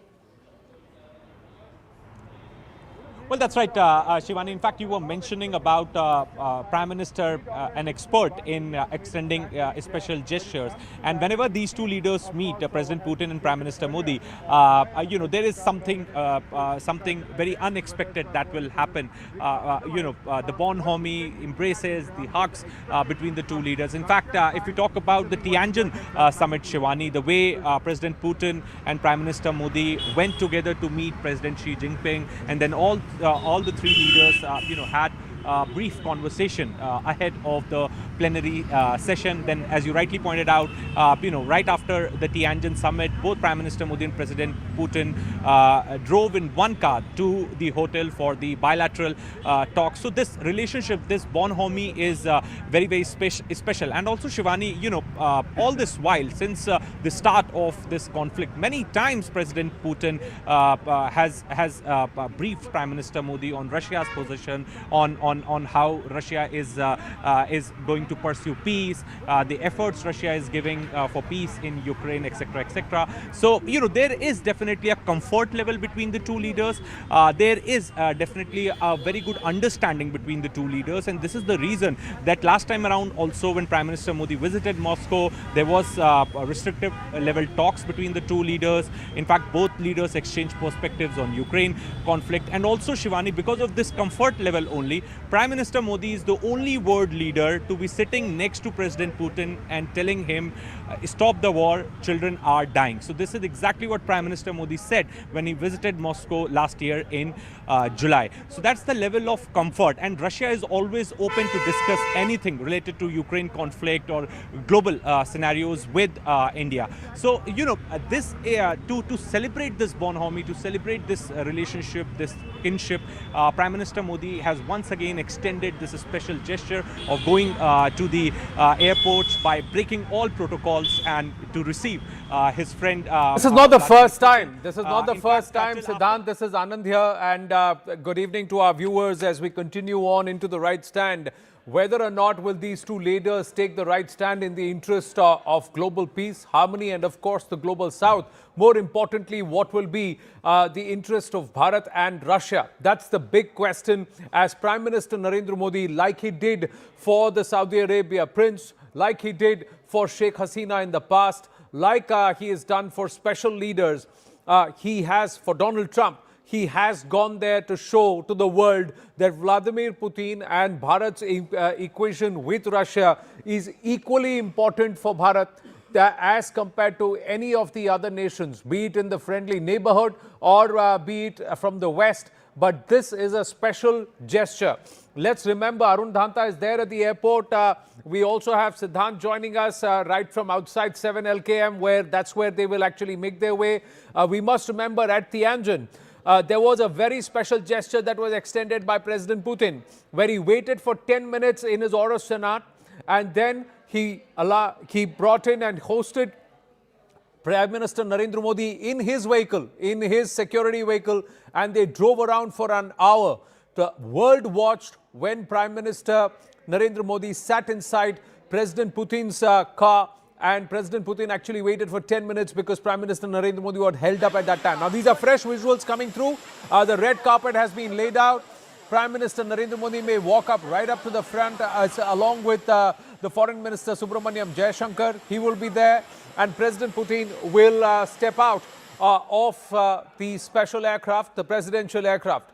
Speaker 8: Well, that's right, Shivani. In fact, you were mentioning about Prime Minister, an expert in extending special gestures. And whenever these two leaders meet, President Putin and Prime Minister Modi, there is something very unexpected that will happen. The bonhomie embraces, the hugs between the two leaders. In fact, if we talk about the Tianjin summit, Shivani, the way President Putin and Prime Minister Modi went together to meet President Xi Jinping, and then all the three leaders, had brief conversation ahead of the plenary session. Then, as you rightly pointed out, right after the Tianjin summit, both Prime Minister Modi and President Putin drove in one car to the hotel for the bilateral talks. So this relationship, this bonhomie, is very, very special. And also, Shivani, all this while, since the start of this conflict, many times President Putin has briefed Prime Minister Modi on Russia's position, on how Russia is going to pursue peace, the efforts Russia is giving for peace in Ukraine, etc., etc. So, there is definitely a comfort level between the two leaders. There is definitely a very good understanding between the two leaders, and this is the reason that last time around also, when Prime Minister Modi visited Moscow, there was restrictive level talks between the two leaders. In fact, both leaders exchanged perspectives on Ukraine conflict. And also, Shivani, because of this comfort level only, Prime Minister Modi is the only world leader to be sitting next to President Putin and telling him, stop the war, children are dying. So this is exactly what Prime Minister Modi said when he visited Moscow last year in July. So that's the level of comfort, and Russia is always open to discuss anything related to Ukraine conflict or global scenarios with India. So, this to celebrate this bonhomie, to celebrate this relationship, this kinship, Prime Minister Modi has once again extended this special gesture of going to the airports by breaking all protocols and to receive his friend.
Speaker 12: This is not the first time. This is not the first time, Siddhant. This is Anand here, and good evening to our viewers as we continue on into the right stand. Whether or not will these two leaders take the right stand in the interest of global peace, harmony, and of course the global south. More importantly, what will be the interest of Bharat and Russia? That's the big question, as Prime Minister Narendra Modi, like he did for the Saudi Arabia prince, like he did for Sheikh Hasina in the past, like he has done for special leaders, he has for Donald Trump. He has gone there to show to the world that Vladimir Putin and Bharat's equation with Russia is equally important for Bharat as compared to any of the other nations, be it in the friendly neighborhood or be it from the West. But this is a special gesture. Let's remember, Arun Dhanta is there at the airport. We also have Siddhant joining us right from outside 7 LKM, that's where they will actually make their way. We must remember at Tianjin, there was a very special gesture that was extended by President Putin, where he waited for 10 minutes in his Aurus Senat, and then he brought in and hosted Prime Minister Narendra Modi in his vehicle, in his security vehicle, and they drove around for an hour. The world watched when Prime Minister Narendra Modi sat inside President Putin's car, and President Putin actually waited for 10 minutes because Prime Minister Narendra Modi was held up at that time. Now, these are fresh visuals coming through. The red carpet has been laid out. Prime Minister Narendra Modi may walk up right up to the front along with the Foreign Minister Subramaniam Jaishankar. He will be there, and President Putin will step out of the special aircraft, the presidential aircraft.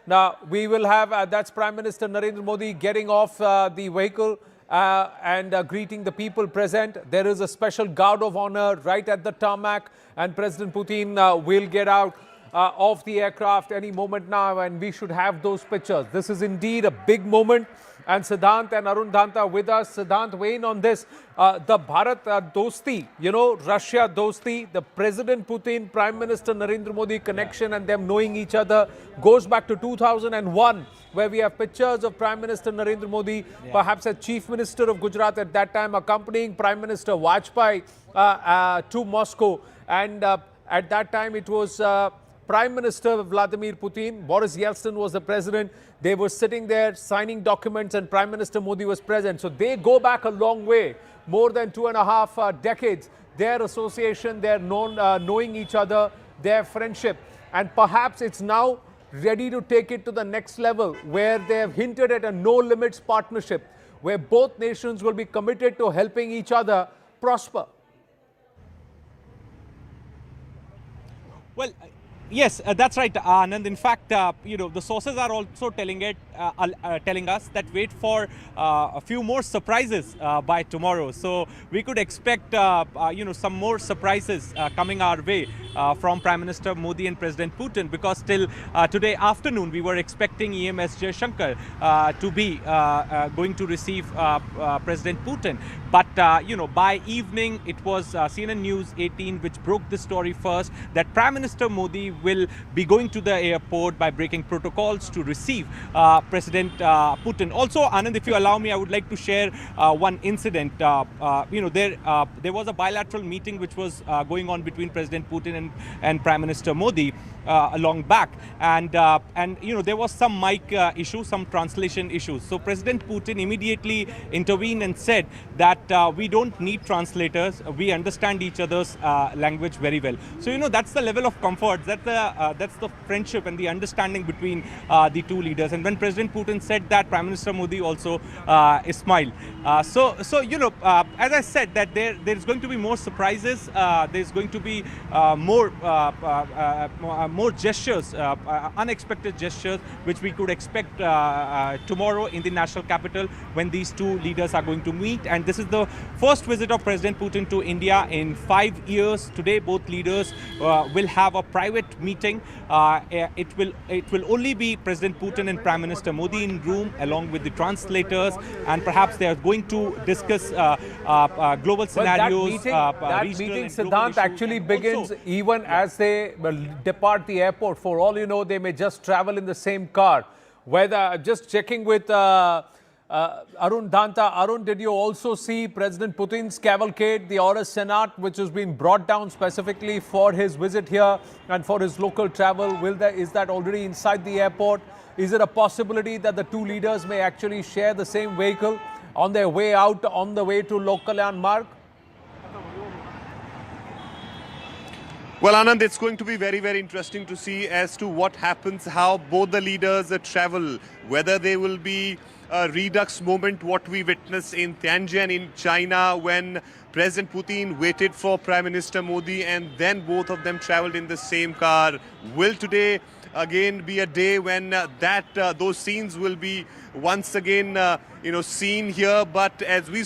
Speaker 12: Now, we will have, that's Prime Minister Narendra Modi getting off the vehicle and greeting the people present. There is a special guard of honor right at the tarmac, and President Putin will get out of the aircraft any moment now, and we should have those pictures. This is indeed a big moment, and Siddhant and Arun Dhanta with us. Siddhant, weigh in on this. The Bharat Dosti, Russia Dosti, the President Putin, Prime Minister Narendra Modi connection and them knowing each other goes back to 2001, where we have pictures of Prime Minister Narendra Modi, perhaps as Chief Minister of Gujarat at that time, accompanying Prime Minister Vajpayee to Moscow. And at that time, it was Prime Minister Vladimir Putin. Boris Yeltsin was the president. They were sitting there signing documents, and Prime Minister Modi was present. So they go back a long way, more than 2.5 decades. Their association, their knowing each other, their friendship. And perhaps it's now ready to take it to the next level, where they have hinted at a no-limits partnership, where both nations will be committed to helping each other prosper?
Speaker 8: Well, yes, that's right, Anand. In fact, the sources are also telling us that wait for a few more surprises by tomorrow. So we could expect, some more surprises coming our way from Prime Minister Modi and President Putin, because till today afternoon we were expecting EMS Jaishankar to be going to receive President Putin. But, by evening, it was CNN News 18 which broke the story first, that Prime Minister Modi will be going to the airport by breaking protocols to receive President Putin. Also, Anand, if you allow me, I would like to share one incident. There was a bilateral meeting which was going on between President Putin and Prime Minister Modi long back, and there was some mic issue, some translation issues. So President Putin immediately intervened and said that we don't need translators, we understand each other's language very well. So that's the level of comfort, that's the friendship and the understanding between the two leaders. And when President Putin said that, Prime Minister Modi also smiled. So as I said, that there's going to be more surprises, there's going to be more gestures, unexpected gestures, which we could expect tomorrow in the national capital when these two leaders are going to meet. And this is the first visit of President Putin to India in 5 years. Today, both leaders will have a private meeting. It will only be President Putin and Prime Minister Modi in room, along with the translators, and perhaps they are going to discuss global scenarios.
Speaker 12: That meeting, Siddhant, actually begins even as they depart the airport. For all you know, they may just travel in the same car. Whether, just checking with Arun Danta. Arun, did you also see President Putin's cavalcade, the Aurus Senat, which has been brought down specifically for his visit here and for his local travel? Is that already inside the airport? Is it a possibility that the two leaders may actually share the same vehicle on their way out, on the way to Lok Kalyan Marg?
Speaker 7: Well, Anand, it's going to be very, very interesting to see as to what happens, how both the leaders travel, whether there will be a redux moment, what we witnessed in Tianjin in China when President Putin waited for Prime Minister Modi and then both of them traveled in the same car. Will today again be a day when those scenes will be once again seen here? But as we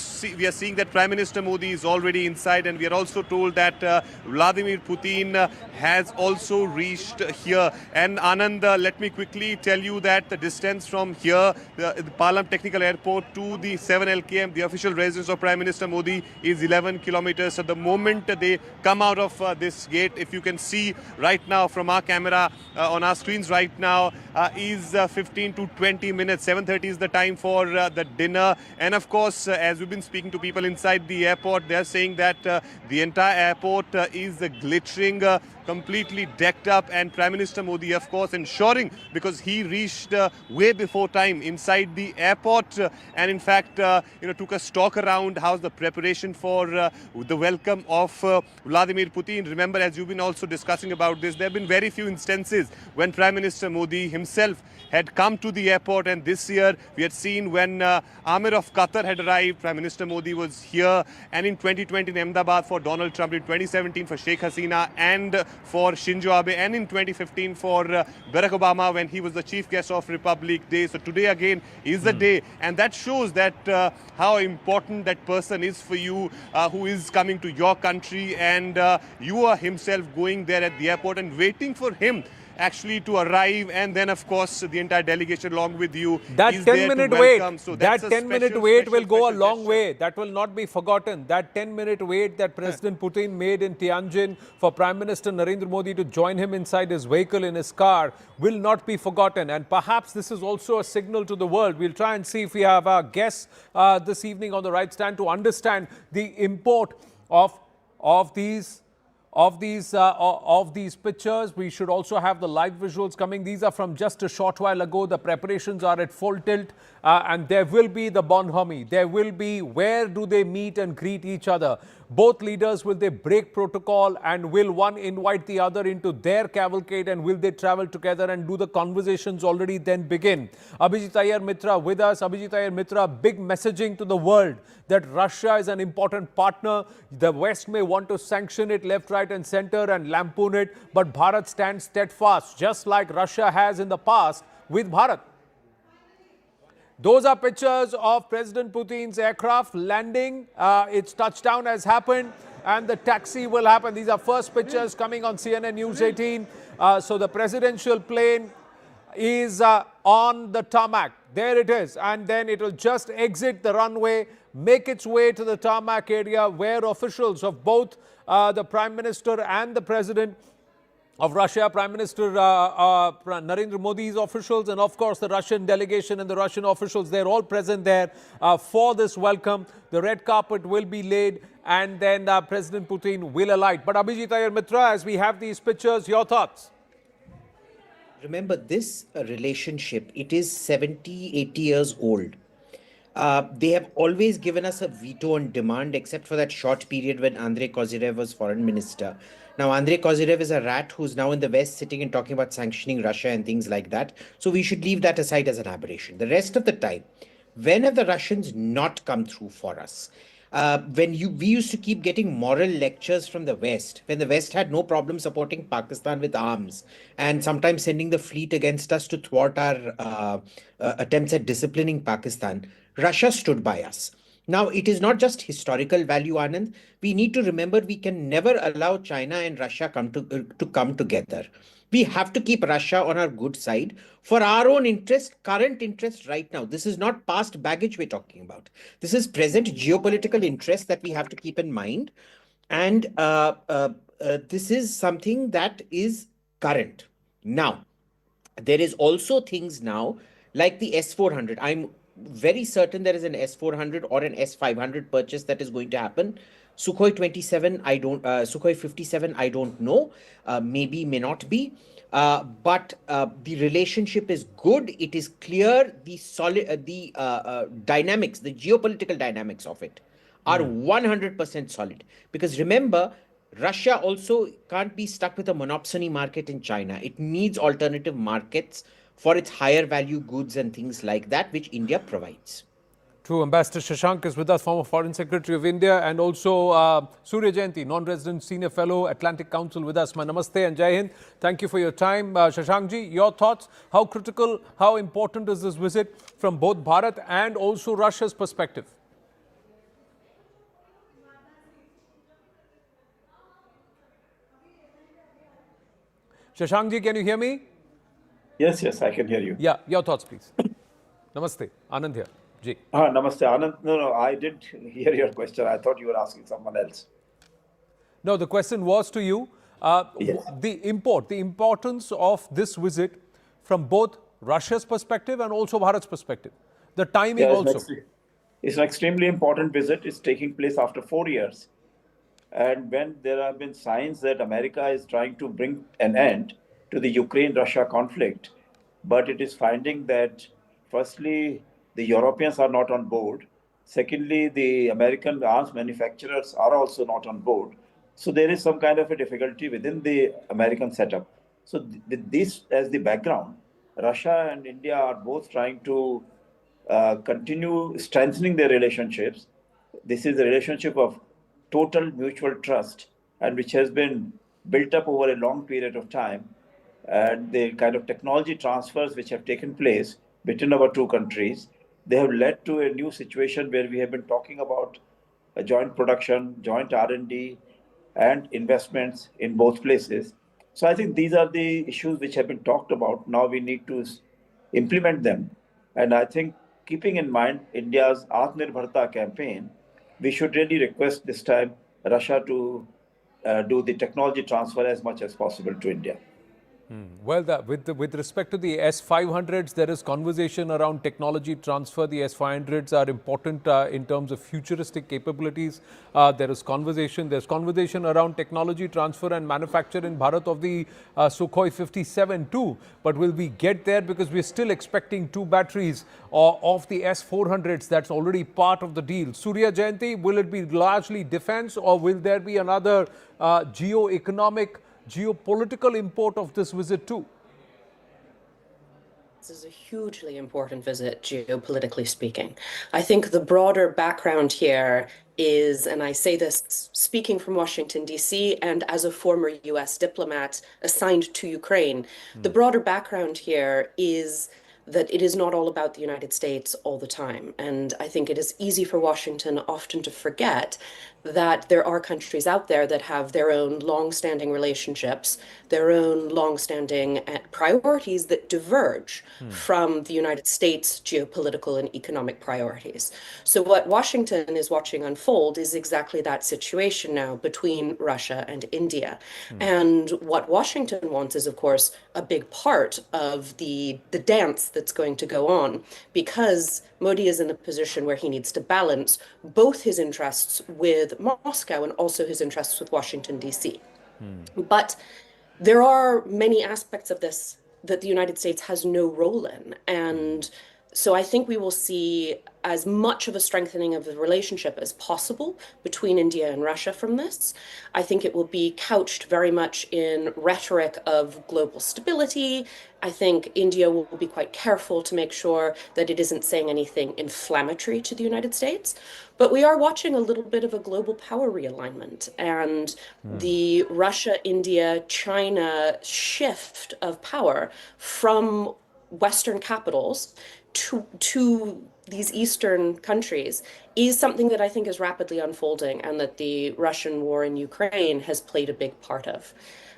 Speaker 7: are seeing that Prime Minister Modi is already inside, and we are also told that Vladimir Putin has also reached here. And Anand, let me quickly tell you that the distance from here, the Palam Technical Airport, to the 7 LKM, the official residence of Prime Minister Modi, is 11 kilometers. At the moment they come out of this gate, if you can see right now from our camera on our screens right now, is 15 to 20 minutes. 7:30 is the time for the dinner. And of course, as we've been speaking to people inside the airport, they're saying that the entire airport is glittering, completely decked up, and Prime Minister Modi, of course, ensuring, because he reached way before time inside the airport, and in fact, took a stalk around how's the preparation for the welcome of Vladimir Putin. Remember, as you've been also discussing about this, there have been very few instances when Prime Minister Modi himself had come to the airport, and this year we had seen when Amir of Qatar had arrived, Prime Minister Modi was here, and in 2020 in Ahmedabad for Donald Trump, in 2017 for Sheikh Hasina and for Shinzo Abe, and in 2015 for Barack Obama when he was the chief guest of Republic Day. So today again is the day, and that shows that how important that person is for you, who is coming to your country, and you are himself going there at the airport and waiting for him actually to arrive, and then of course the entire delegation along with you.
Speaker 12: That 10-minute wait,
Speaker 7: so
Speaker 12: that 10-minute wait will go a long way. That will not be forgotten. That 10-minute wait that President Putin made in Tianjin for Prime Minister Narendra Modi to join him inside his vehicle in his car will not be forgotten. And perhaps this is also a signal to the world. We'll try and see if we have our guests this evening on the right stand to understand the import of of these pictures. We should also have the live visuals coming. These are from just a short while ago. The preparations are at full tilt, and there will be the bonhomie. There will be where do they meet and greet each other. Both leaders, will they break protocol, and will one invite the other into their cavalcade, and will they travel together, and do the conversations already then begin? Abhijit Iyer Mitra with us. Abhijit Iyer Mitra, big messaging to the world that Russia is an important partner. The West may want to sanction it left, right and center and lampoon it, but Bharat stands steadfast, just like Russia has in the past with Bharat. Those are pictures of President Putin's aircraft landing. Its touchdown has happened and the taxi will happen. These are first pictures coming on CNN News 18. So the presidential plane is on the tarmac. There it is. And then it will just exit the runway, make its way to the tarmac area where officials of both the Prime Minister and the President of Russia, Prime Minister Narendra Modi's officials, and of course the Russian delegation and the Russian officials, they're all present there for this welcome. The red carpet will be laid and then President Putin will alight. But Abhijit Iyer Mitra, as we have these pictures, your thoughts?
Speaker 13: Remember, this relationship, it is 70, 80 years old. They have always given us a veto on demand, except for that short period when Andrei Kozyrev was foreign minister. Now, Andrei Kozyrev is a rat who's now in the West sitting and talking about sanctioning Russia and things like that. So we should leave that aside as an aberration. The rest of the time, when have the Russians not come through for us? We used to keep getting moral lectures from the West, when the West had no problem supporting Pakistan with arms and sometimes sending the fleet against us to thwart our attempts at disciplining Pakistan. Russia stood by us. Now, it is not just historical value, Anand. We need to remember we can never allow China and Russia to come together. We have to keep Russia on our good side for our own interest, current interest right now. This is not past baggage we're talking about. This is present geopolitical interest that we have to keep in mind. And this is something that is current. Now, there is also things now like the S-400. I'm very certain there is an S-400 or an S-500 purchase that is going to happen. Sukhoi 27, Sukhoi 57, I don't know. Maybe, may not be. But the relationship is good. It is clear. The dynamics, the geopolitical dynamics of it are 100% solid. Because remember, Russia also can't be stuck with a monopsony market in China. It needs alternative markets for its higher value goods and things like that, which India provides.
Speaker 12: True. Ambassador Shashank is with us, former Foreign Secretary of India, and also Surya Jayanti, non-resident senior fellow, Atlantic Council with us. My namaste and Jai Hind. Thank you for your time. Shashankji, your thoughts? How critical, how important is this visit from both Bharat and also Russia's perspective? Shashankji, can you hear me?
Speaker 14: Yes, I can hear you.
Speaker 12: Yeah, your thoughts, please. Namaste. Anand here. Ji.
Speaker 14: Namaste, Anand. No, I didn't hear your question. I thought you were asking someone else.
Speaker 12: No, the question was to you.
Speaker 14: Yes.
Speaker 12: The importance of this visit from both Russia's perspective and also Bharat's perspective. The timing also.
Speaker 14: It's an extremely important visit. It's taking place after 4 years. And when there have been signs that America is trying to bring an end to the Ukraine-Russia conflict, but it is finding that, firstly, the Europeans are not on board. Secondly, the American arms manufacturers are also not on board. So there is some kind of a difficulty within the American setup. So with this as the background, Russia and India are both trying to continue strengthening their relationships. This is a relationship of total mutual trust, and which has been built up over a long period of time. And the kind of technology transfers which have taken place between our two countries, they have led to a new situation where we have been talking about a joint production, joint R&D, and investments in both places. So I think these are the issues which have been talked about. Now we need to implement them. And I think keeping in mind India's Atmanirbharta campaign, we should really request this time Russia to do the technology transfer as much as possible to India.
Speaker 12: Well, with respect to the S-500s, there is conversation around technology transfer. The S-500s are important in terms of futuristic capabilities. There's conversation around technology transfer and manufacture in Bharat of the Sukhoi 57 too. But will we get there? Because we're still expecting 2 batteries of the S-400s. That's already part of the deal. Surya Jayanti, will it be largely defense, or will there be another geopolitical import of this visit too?
Speaker 15: This is a hugely important visit, geopolitically speaking. I think the broader background here is, and I say this speaking from Washington, D.C., and as a former U.S. diplomat assigned to Ukraine, the broader background here is that it is not all about the United States all the time. And I think it is easy for Washington often to forget that there are countries out there that have their own long-standing relationships, their own long-standing priorities that diverge from the United States' geopolitical and economic priorities. So what Washington is watching unfold is exactly that situation now between Russia and India. And what Washington wants is, of course, a big part of the dance that's going to go on, because Modi is in a position where he needs to balance both his interests with Moscow and also his interests with Washington, D.C. But there are many aspects of this that the United States has no role in. And so I think we will see as much of a strengthening of the relationship as possible between India and Russia from this. I think it will be couched very much in rhetoric of global stability. I think India will be quite careful to make sure that it isn't saying anything inflammatory to the United States. But we are watching a little bit of a global power realignment, and the Russia, India, China shift of power from Western capitals to these Eastern countries is something that I think is rapidly unfolding, and that the Russian war in Ukraine has played a big part of.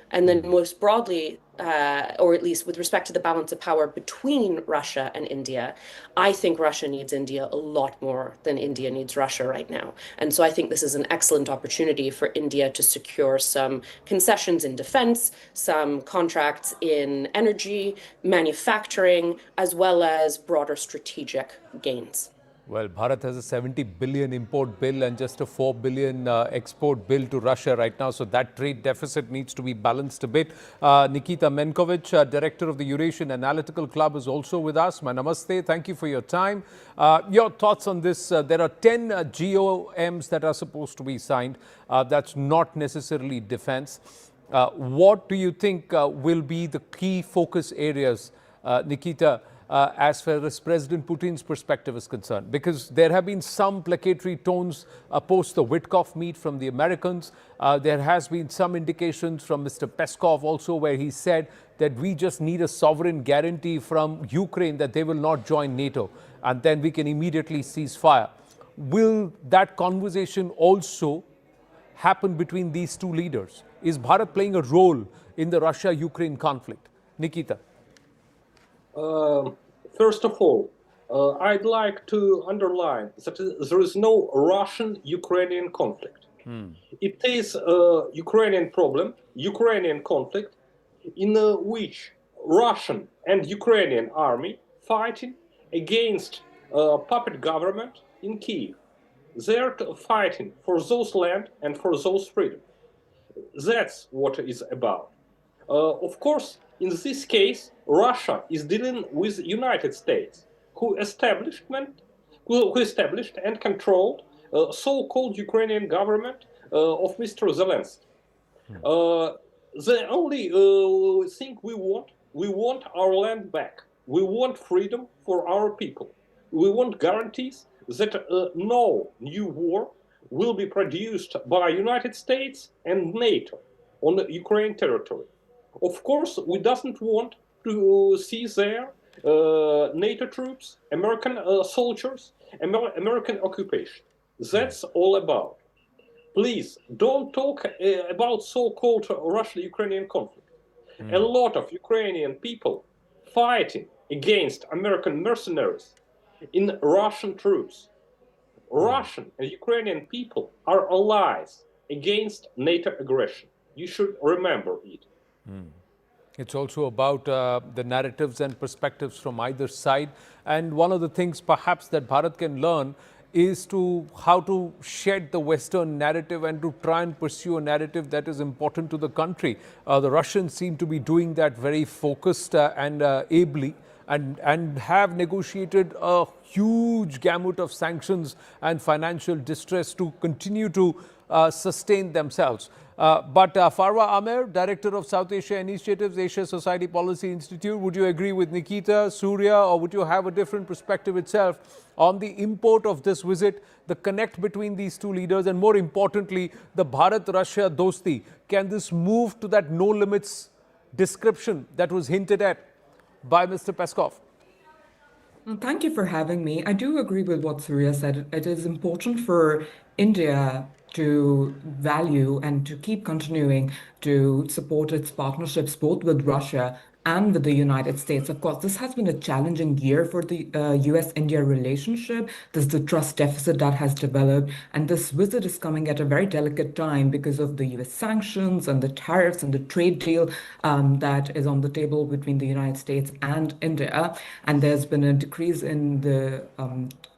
Speaker 15: And then most broadly, or at least with respect to the balance of power between Russia and India, I think Russia needs India a lot more than India needs Russia right now. And so I think this is an excellent opportunity for India to secure some concessions in defense, some contracts in energy, manufacturing, as well as broader strategic gains.
Speaker 12: Well, Bharat has a 70 billion import bill and just a 4 billion export bill to Russia right now. So that trade deficit needs to be balanced a bit. Nikita Menkovich, director of the Eurasian Analytical Club, is also with us. My namaste. Thank you for your time. Your thoughts on this? There are 10 GOMs that are supposed to be signed. That's not necessarily defense. What do you think will be the key focus areas, Nikita, as far as President Putin's perspective is concerned? Because there have been some placatory tones post the Witkoff meet from the Americans. There has been some indications from Mr. Peskov also, where he said that we just need a sovereign guarantee from Ukraine that they will not join NATO, and then we can immediately cease fire. Will that conversation also happen between these two leaders? Is Bharat playing a role in the Russia-Ukraine conflict? Nikita.
Speaker 16: First of all, I'd like to underline that there is no Russian-Ukrainian conflict. It is a Ukrainian problem, Ukrainian conflict, in which Russian and Ukrainian army fighting against a puppet government in Kiev. They're fighting for those land and for those freedom. That's what it is about. Of course, in this case, Russia is dealing with the United States, who established and controlled so-called Ukrainian government of Mr. Zelensky. The only thing we want our land back. We want freedom for our people. We want guarantees that no new war will be produced by United States and NATO on Ukraine territory. Of course, we doesn't want to see there NATO troops, American soldiers, American occupation. That's all about. Please don't talk about so-called Russo-Ukrainian conflict. A lot of Ukrainian people fighting against American mercenaries in Russian troops. Russian and Ukrainian people are allies against NATO aggression. You should remember it.
Speaker 12: It's also about the narratives and perspectives from either side. And one of the things perhaps that Bharat can learn is to how to shed the Western narrative and to try and pursue a narrative that is important to the country. The Russians seem to be doing that very focused and ably, and have negotiated a huge gamut of sanctions and financial distress to continue to sustain themselves. But Farwa Amer, Director of South Asia Initiatives, Asia Society Policy Institute, would you agree with Nikita, Surya, or would you have a different perspective itself on the import of this visit, the connect between these two leaders, and more importantly, the Bharat-Russia dosti? Can this move to that no limits description that was hinted at by Mr. Peskov?
Speaker 17: Thank you for having me. I do agree with what Surya said. It is important for India to value and to keep continuing to support its partnerships both with Russia and with the United States. Of course, this has been a challenging year for the US-India relationship. There's the trust deficit that has developed, and this visit is coming at a very delicate time because of the US sanctions and the tariffs and the trade deal that is on the table between the United States and India. And there's been a decrease in the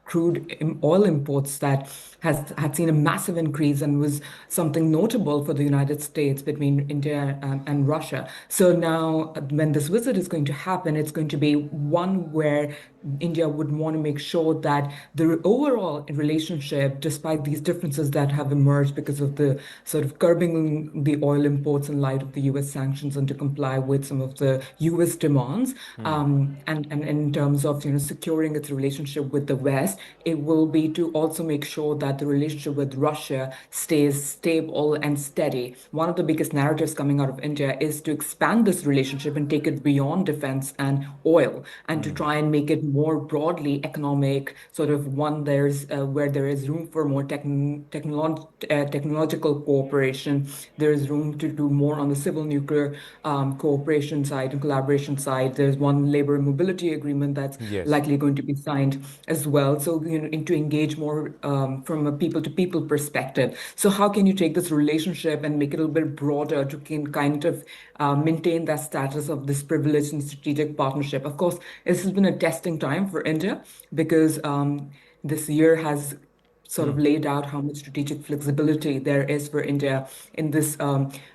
Speaker 17: crude oil imports that had seen a massive increase and was something notable for the United States between India and Russia. So now when this visit is going to happen, it's going to be one where India would want to make sure that the overall relationship, despite these differences that have emerged because of the sort of curbing the oil imports in light of the US sanctions and to comply with some of the US demands, and in terms of securing its relationship with the West, it will be to also make sure that the relationship with Russia stays stable and steady. One of the biggest narratives coming out of India is to expand this relationship and take it beyond defense and oil, and to try and make it more broadly economic, sort of one where there is room for more technological cooperation. There is room to do more on the civil nuclear cooperation side and collaboration side. There's one labor mobility agreement that's likely going to be signed as well. So, to engage more from a people-to-people perspective. So how can you take this relationship and make it a little bit broader to kind of maintain that status of this privileged and strategic partnership? Of course, this has been a testing time for India because this year has sort of laid out how much strategic flexibility there is for India in this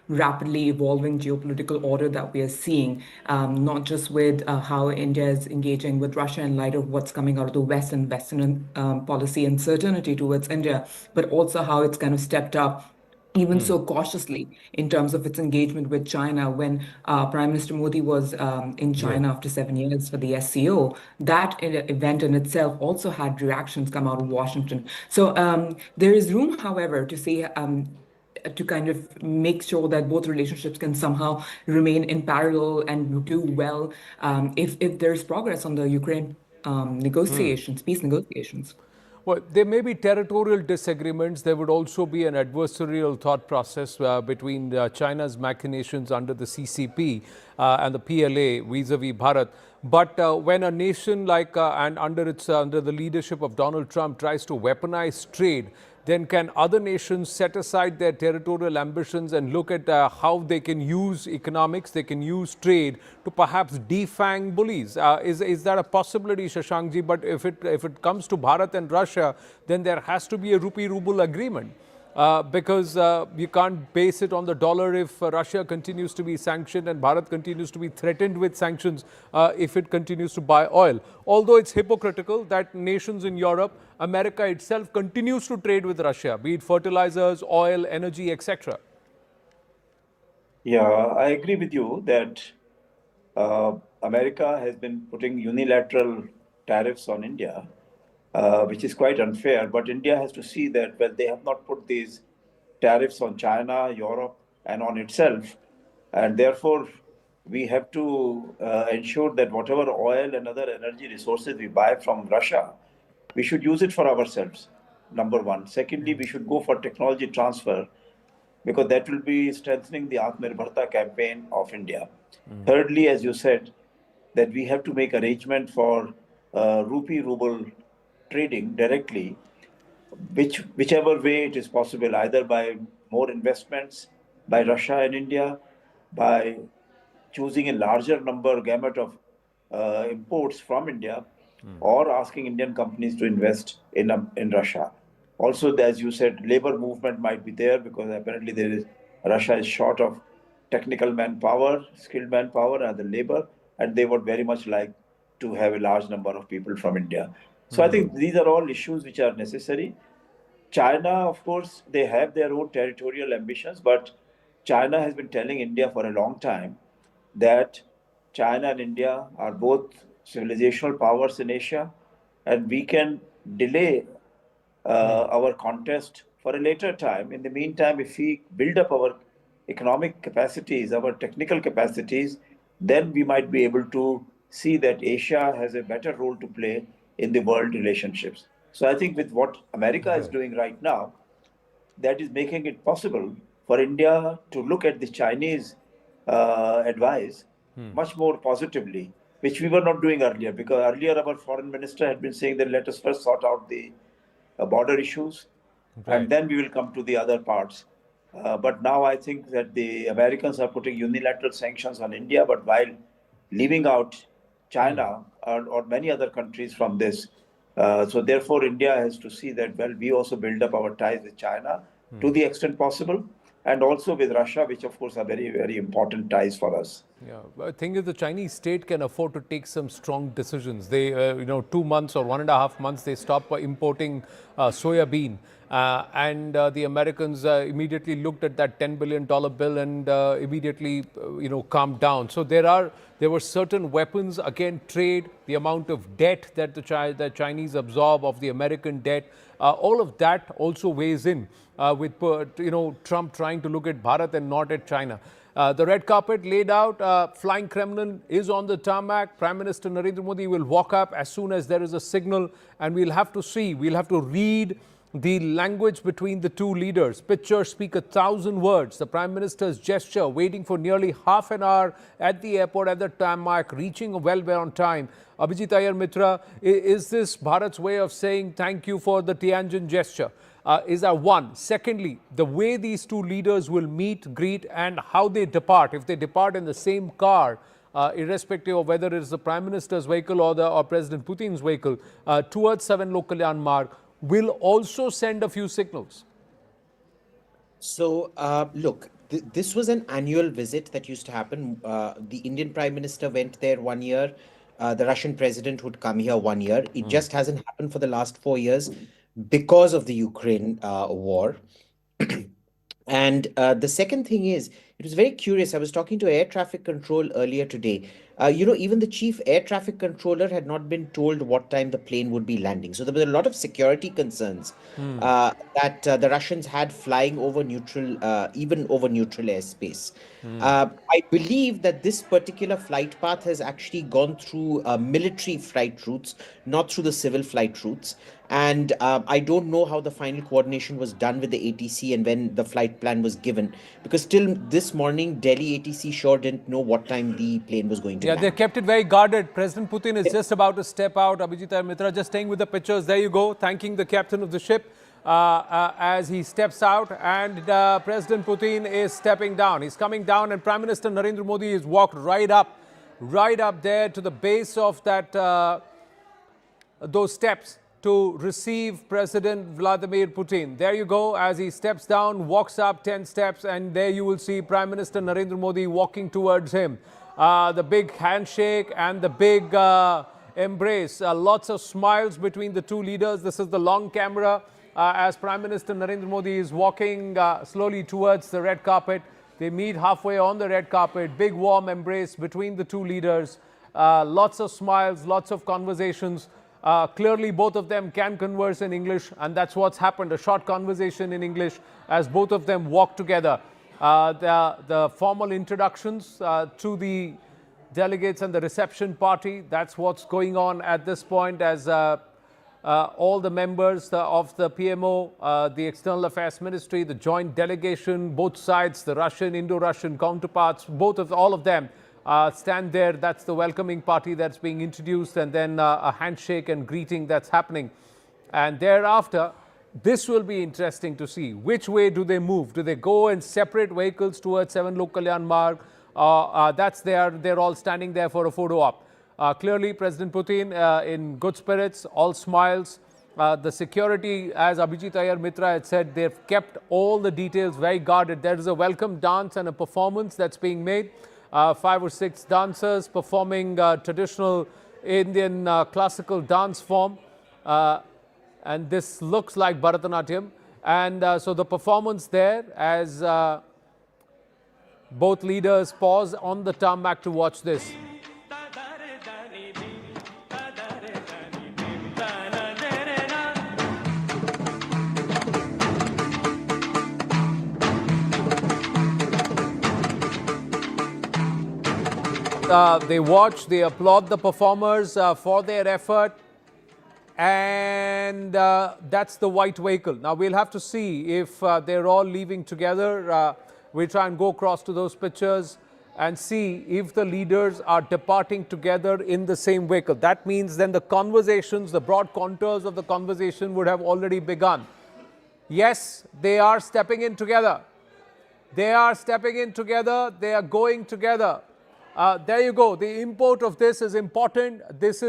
Speaker 17: rapidly evolving geopolitical order that we are seeing, not just with how India is engaging with Russia in light of what's coming out of the West and Western policy uncertainty towards India, but also how it's kind of stepped up even so cautiously in terms of its engagement with China. When Prime Minister Modi was in China after 7 years for the SCO, that event in itself also had reactions come out of Washington. So there is room, however, to see to kind of make sure that both relationships can somehow remain in parallel and do well if there's progress on the Ukraine negotiations, peace negotiations.
Speaker 12: Well, there may be territorial disagreements. There would also be an adversarial thought process between China's machinations under the CCP and the PLA vis-a-vis Bharat. But when a nation like and under the leadership of Donald Trump tries to weaponize trade, then can other nations set aside their territorial ambitions and look at how they can use economics, they can use trade to perhaps defang bullies? Is that a possibility, Shashankji? But if it comes to Bharat and Russia, then there has to be a rupee-ruble agreement. Because you can't base it on the dollar if Russia continues to be sanctioned and Bharat continues to be threatened with sanctions if it continues to buy oil. Although it's hypocritical that nations in Europe, America itself continues to trade with Russia, be it fertilizers, oil, energy, etc.
Speaker 14: Yeah, I agree with you that America has been putting unilateral tariffs on India, which is quite unfair. But India has to see that, well, they have not put these tariffs on China, Europe, and on itself. And therefore, we have to ensure that whatever oil and other energy resources we buy from Russia, we should use it for ourselves, number one. Secondly, we should go for technology transfer, because that will be strengthening the Atmanirbharta campaign of India. Thirdly, as you said, that we have to make arrangement for rupee-ruble trading directly, whichever way it is possible, either by more investments by Russia and India, by choosing a larger gamut of imports from India, or asking Indian companies to invest in Russia. Also, as you said, labor movement might be there because apparently Russia is short of technical manpower, skilled manpower, and the labor, and they would very much like to have a large number of people from India. So I think these are all issues which are necessary. China, of course, they have their own territorial ambitions, but China has been telling India for a long time that China and India are both civilizational powers in Asia, and we can delay our contest for a later time. In the meantime, if we build up our economic capacities, our technical capacities, then we might be able to see that Asia has a better role to play in the world relationships. So I think with what America is doing right now, that is making it possible for India to look at the Chinese advice much more positively, which we were not doing earlier, because earlier our foreign minister had been saying that let us first sort out the border issues, and then we will come to the other parts. But now I think that the Americans are putting unilateral sanctions on India, but while leaving out China or many other countries from this. So therefore, India has to see that, well, we also build up our ties with China to the extent possible, and also with Russia, which of course are very, very important ties for us.
Speaker 12: Yeah, I think if the Chinese state can afford to take some strong decisions, they, 2 months or 1.5 months, they stop importing soya bean. And the Americans immediately looked at that $10 billion bill and immediately, calmed down. So there were certain weapons, again, trade, the amount of debt that the Chinese absorb of the American debt, all of that also weighs in with, Trump trying to look at Bharat and not at China. The red carpet laid out, flying Kremlin is on the tarmac. Prime Minister Narendra Modi will walk up as soon as there is a signal, and we'll have to see, we'll have to read the language between the two leaders. Pictures speak 1,000 words. The Prime Minister's gesture, waiting for nearly half an hour at the airport at the tarmac, reaching well on time. Abhijit Iyer Mitra, is this Bharat's way of saying thank you for the Tianjin gesture? Is that one? Secondly, the way these two leaders will meet, greet, and how they depart. If they depart in the same car, irrespective of whether it is the Prime Minister's vehicle or President Putin's vehicle, towards 7 local landmark, will also send a few signals.
Speaker 13: So, look, this was an annual visit that used to happen. The Indian Prime Minister went there 1 year. The Russian president would come here 1 year. It just hasn't happened for the last 4 years because of the Ukraine war. And the second thing is, it was very curious. I was talking to air traffic control earlier today. Even the chief air traffic controller had not been told what time the plane would be landing. So there were a lot of security concerns that the Russians had flying over neutral, even over neutral airspace. I believe that this particular flight path has actually gone through military flight routes, not through the civil flight routes. And I don't know how the final coordination was done with the ATC and when the flight plan was given, because till this morning, Delhi ATC sure didn't know what time the plane was going to land.
Speaker 12: They kept it very guarded. President Putin is just about to step out. Abhijit Iyer Mitra, just staying with the pictures. There you go, thanking the captain of the ship as he steps out. And President Putin is stepping down. He's coming down, and Prime Minister Narendra Modi has walked right up there to the base of those steps to receive President Vladimir Putin. There you go, as he steps down, walks up 10 steps, and there you will see Prime Minister Narendra Modi walking towards him. The big handshake and the big embrace. Lots of smiles between the two leaders. This is the long camera as Prime Minister Narendra Modi is walking slowly towards the red carpet. They meet halfway on the red carpet. Big warm embrace between the two leaders. Lots of smiles, lots of conversations. Clearly, both of them can converse in English, and that's what's happened. A short conversation in English as both of them walk together. The formal introductions to the delegates and the reception party, that's what's going on at this point as all the members of the PMO, the External Affairs Ministry, the joint delegation, both sides, the Russian, Indo-Russian counterparts, all of them stand there. That's the welcoming party that's being introduced, and then a handshake and greeting that's happening. And thereafter, this will be interesting to see. Which way do they move? Do they go in separate vehicles towards 7 local landmark, That's there. They're all standing there for a photo op. Clearly, President Putin in good spirits, all smiles. The security, as Abhijit Iyer Mitra had said, they've kept all the details very guarded. There is a welcome dance and a performance that's being made. 5 or 6 dancers performing traditional Indian classical dance form. And this looks like Bharatanatyam. And so the performance there as both leaders pause on the tarmac to watch this. They watch, they applaud the performers for their effort. And that's the white vehicle. Now we'll have to see if they're all leaving together. We'll try and go across to those pictures and see if the leaders are departing together in the same vehicle. That means then the conversations, the broad contours of the conversation would have already begun. Yes, they are stepping in together. They are stepping in together. They are going together. There you go. The import of this is important. This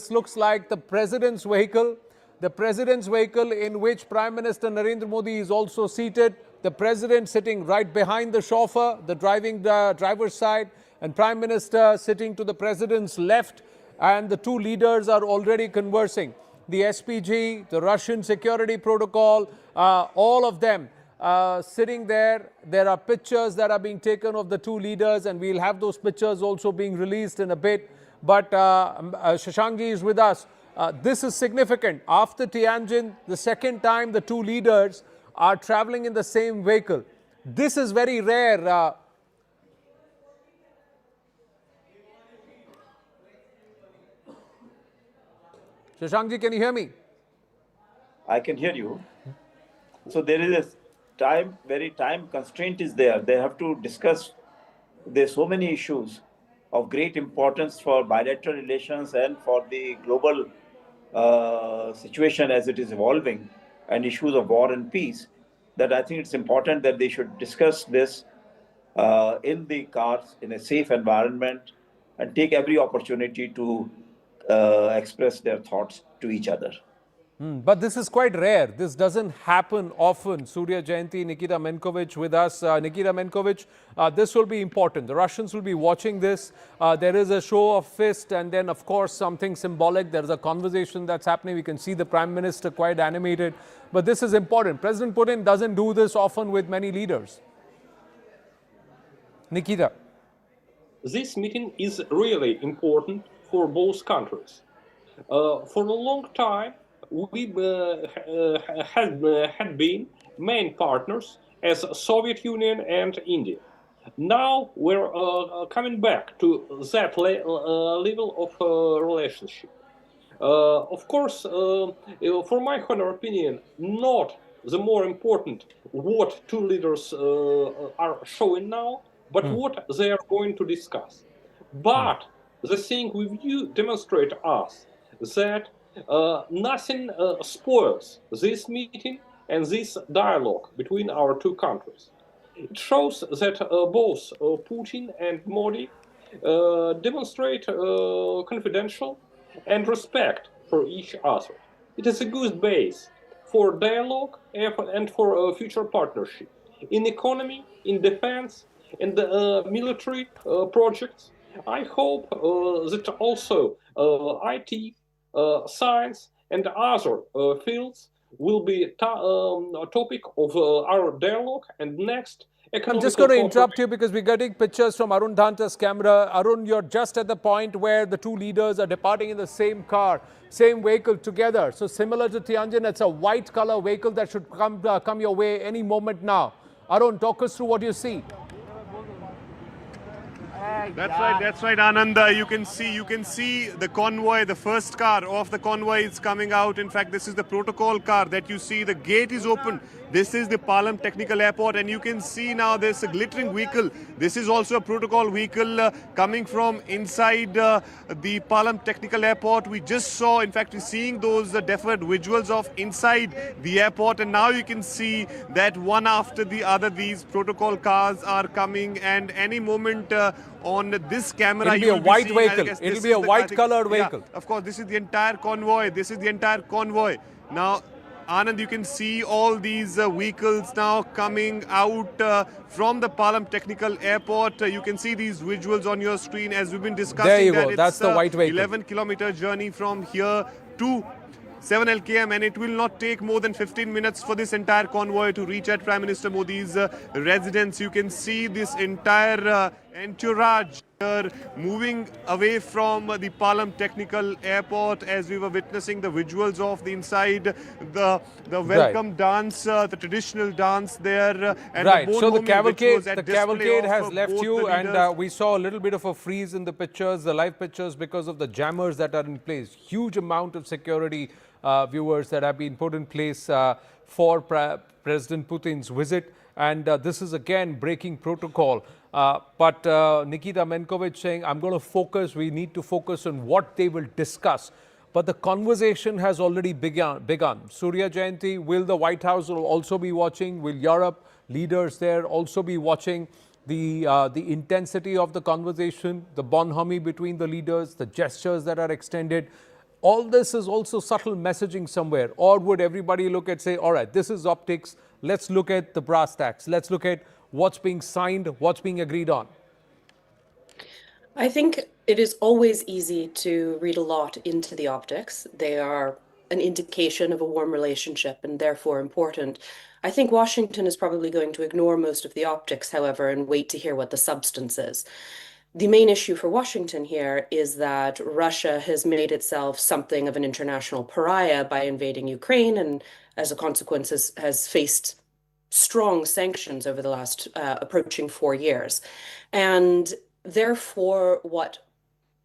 Speaker 12: looks like the president's vehicle. The president's vehicle in which Prime Minister Narendra Modi is also seated. The president sitting right behind the chauffeur, the driver's side, and Prime Minister sitting to the president's left. And the two leaders are already conversing. The SPG, the Russian security protocol, all of them sitting there. There are pictures that are being taken of the two leaders, and we'll have those pictures also being released in a bit. But Shashankji is with us. This is significant. After Tianjin, the second time the two leaders are traveling in the same vehicle. This is very rare. Shashankji, can you hear me?
Speaker 14: I can hear you. So there is a very time constraint is there. They have to discuss. There's so many issues of great importance for bilateral relations and for the global situation as it is evolving, and issues of war and peace, that I think it's important that they should discuss this in the cars in a safe environment and take every opportunity to express their thoughts to each other.
Speaker 12: But this is quite rare. This doesn't happen often. Surya Jayanti, Nikita Menkovich with us. Nikita Menkovich, this will be important. The Russians will be watching this. There is a show of fist and then, of course, something symbolic. There's a conversation that's happening. We can see the Prime Minister quite animated. But this is important. President Putin doesn't do this often with many leaders. Nikita.
Speaker 16: This meeting is really important for both countries. For a long time, we had been main partners as Soviet Union and India. Now we're coming back to that level of relationship. Of course, for my honor opinion, not the more important what two leaders are showing now, but what they are going to discuss. But the thing with you demonstrate us that nothing spoils this meeting and this dialogue between our two countries. It shows that both Putin and Modi demonstrate confidential and respect for each other. It is a good base for dialogue and for future partnership in economy, in defense, and military projects. I hope that also IT, science, and other fields will be a topic of our dialogue and next.
Speaker 12: I'm just going to interrupt you because we're getting pictures from Arun Dhanta's camera. Arun, you're just at the point where the two leaders are departing in the same car, same vehicle together. So similar to Tianjin, it's a white color vehicle that should come your way any moment now. Arun, talk us through what you see.
Speaker 7: That's right, Anand. You can see the convoy, the first car of the convoy is coming out. In fact, this is the protocol car that you see. The gate is open. This is the Palam Technical Airport, and you can see now there's a glittering vehicle. This is also a protocol vehicle coming from inside the Palam Technical Airport. We just saw, in fact, we're seeing those deferred visuals of inside the airport, and now you can see that one after the other these protocol cars are coming, and any moment on this camera
Speaker 12: it'll be a white vehicle. It'll be a white colored vehicle.
Speaker 7: Of course, this is the entire convoy. This is the entire convoy. Now, Anand, you can see all these vehicles now coming out from the Palam Technical Airport. You can see these visuals on your screen as we've been discussing.
Speaker 12: There you go. That's the white vehicle.
Speaker 7: 11-kilometer journey from here to 7 LKM, and it will not take more than 15 minutes for this entire convoy to reach at Prime Minister Modi's residence. You can see this entire entourage here moving away from the Palam Technical Airport as we were witnessing the visuals of the inside, the welcome dance, the traditional dance there. And
Speaker 12: So the cavalcade has
Speaker 7: of
Speaker 12: left
Speaker 7: both
Speaker 12: you,
Speaker 7: the
Speaker 12: and
Speaker 7: leaders.
Speaker 12: we saw a little bit of a freeze in the pictures, the live pictures, because of the jammers that are in place. Huge amount of security, viewers, that have been put in place for President Putin's visit. And this is again breaking protocol. But Nikita Menkovich saying, I'm going to focus, we need to focus on what they will discuss. But the conversation has already begun. Surya Jayanti, will the White House also be watching? Will Europe leaders there also be watching the intensity of the conversation, the bonhomie between the leaders, the gestures that are extended? All this is also subtle messaging somewhere. Or would everybody look at, say, all right, this is optics. Let's look at the brass tacks. Let's look at what's being signed, what's being agreed on.
Speaker 15: I think it is always easy to read a lot into the optics. They are an indication of a warm relationship and therefore important. I think Washington is probably going to ignore most of the optics, however, and wait to hear what the substance is. The main issue for Washington here is that Russia has made itself something of an international pariah by invading Ukraine, and as a consequence has faced strong sanctions over the last approaching 4 years. And therefore, what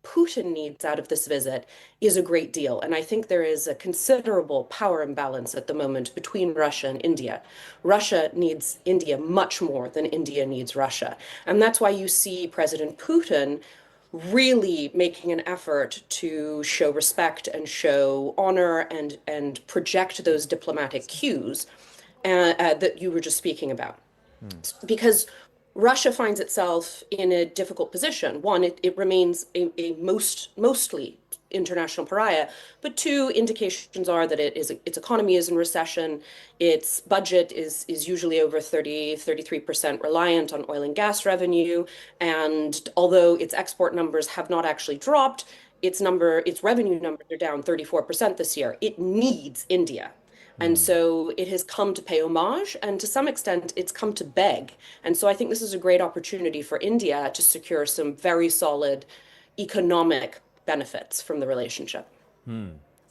Speaker 15: Putin needs out of this visit is a great deal. And I think there is a considerable power imbalance at the moment between Russia and India. Russia needs India much more than India needs Russia. And that's why you see President Putin really making an effort to show respect and show honor and project those diplomatic cues that you were just speaking about. Because Russia finds itself in a difficult position. One, it remains a mostly international pariah, but two, indications are that its economy is in recession, its budget is usually over 33% reliant on oil and gas revenue, and although its export numbers have not actually dropped, its revenue numbers are down 34% this year. It needs India. And so it has come to pay homage, and to some extent, it's come to beg. And so I think this is a great opportunity for India to secure some very solid economic benefits from the relationship.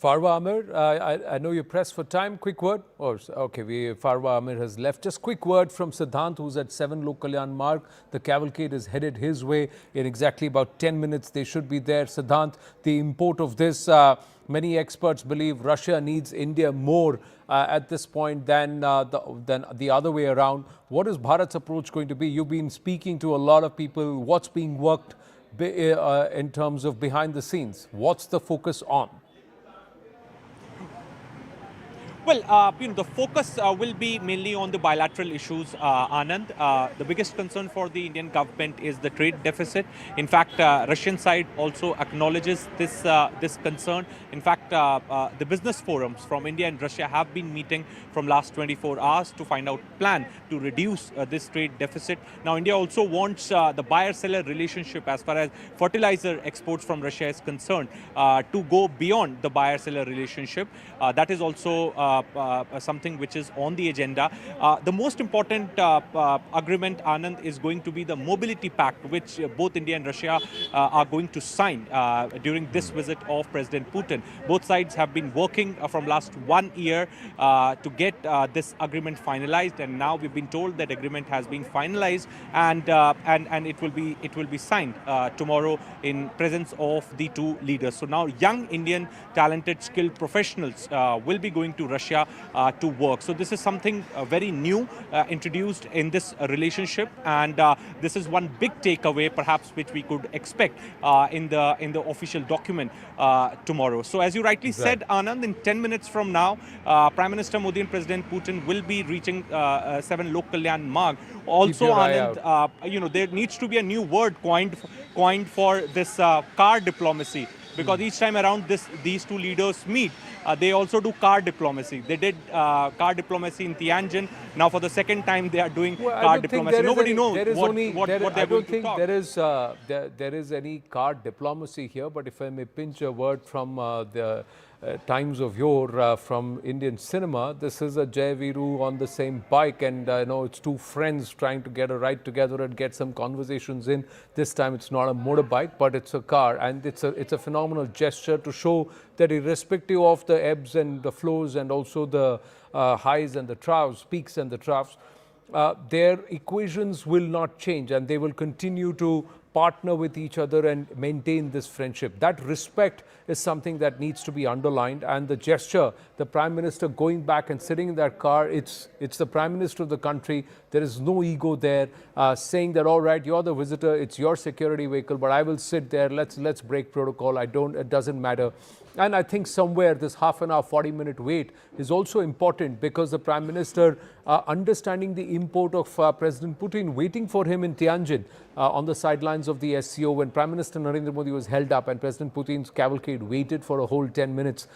Speaker 12: Farwa Amir, I know you're pressed for time. Quick word? Farwa Amir has left. Just quick word from Siddhant, who's at 7 Lok Kalyan Marg. The cavalcade is headed his way. In exactly about 10 minutes, they should be there. Siddhant, the import of this, many experts believe Russia needs India more at this point than the other way around. What is Bharat's approach going to be? You've been speaking to a lot of people. What's being worked in terms of behind the scenes? What's the focus on?
Speaker 8: Well, the focus will be mainly on the bilateral issues, Anand. The biggest concern for the Indian government is the trade deficit. In fact, Russian side also acknowledges this concern. In fact, the business forums from India and Russia have been meeting from last 24 hours to find out plan to reduce this trade deficit. Now, India also wants the buyer-seller relationship as far as fertilizer exports from Russia is concerned to go beyond the buyer-seller relationship. That is also something which is on the agenda. The most important agreement, Anand, is going to be the mobility pact, which both India and Russia are going to sign during this visit of President Putin. Both sides have been working from last 1 year to get this agreement finalized, and now we've been told that agreement has been finalized, and it will be signed tomorrow in presence of the two leaders. So now young Indian talented skilled professionals will be going to Russia Russia to work. So this is something very new introduced in this relationship, and this is one big takeaway perhaps which we could expect in the official document tomorrow. So as you rightly said, Anand, in 10 minutes from now, Prime Minister Modi and President Putin will be reaching 7 Lok Kalyan Marg. Also, Anand, there needs to be a new word coined for this car diplomacy, because each time around these two leaders meet, they also do car diplomacy. They did car diplomacy in Tianjin. Now for the second time they are doing car diplomacy. Nobody knows what they're going to talk.
Speaker 12: I don't think there is any car diplomacy here, but if I may pinch a word from the times of yore from Indian cinema, this is a Jai Viru on the same bike, and it's two friends trying to get a ride together and get some conversations in. This time it's not a motorbike, but it's a car, and it's a phenomenal gesture to show that irrespective of the ebbs and the flows and also the highs and the troughs, peaks and the troughs, their equations will not change, and they will continue to partner with each other and maintain this friendship. That respect is something that needs to be underlined, and the gesture, the Prime Minister going back and sitting in that car, it's the Prime Minister of the country. There is no ego there, saying that, all right, you're the visitor, it's your security vehicle, but I will sit there, let's break protocol, it doesn't matter. And I think somewhere this half an hour, 40-minute wait is also important, because the Prime Minister understanding the import of President Putin waiting for him in Tianjin on the sidelines of the SCO when Prime Minister Narendra Modi was held up and President Putin's cavalcade waited for a whole 10 minutes.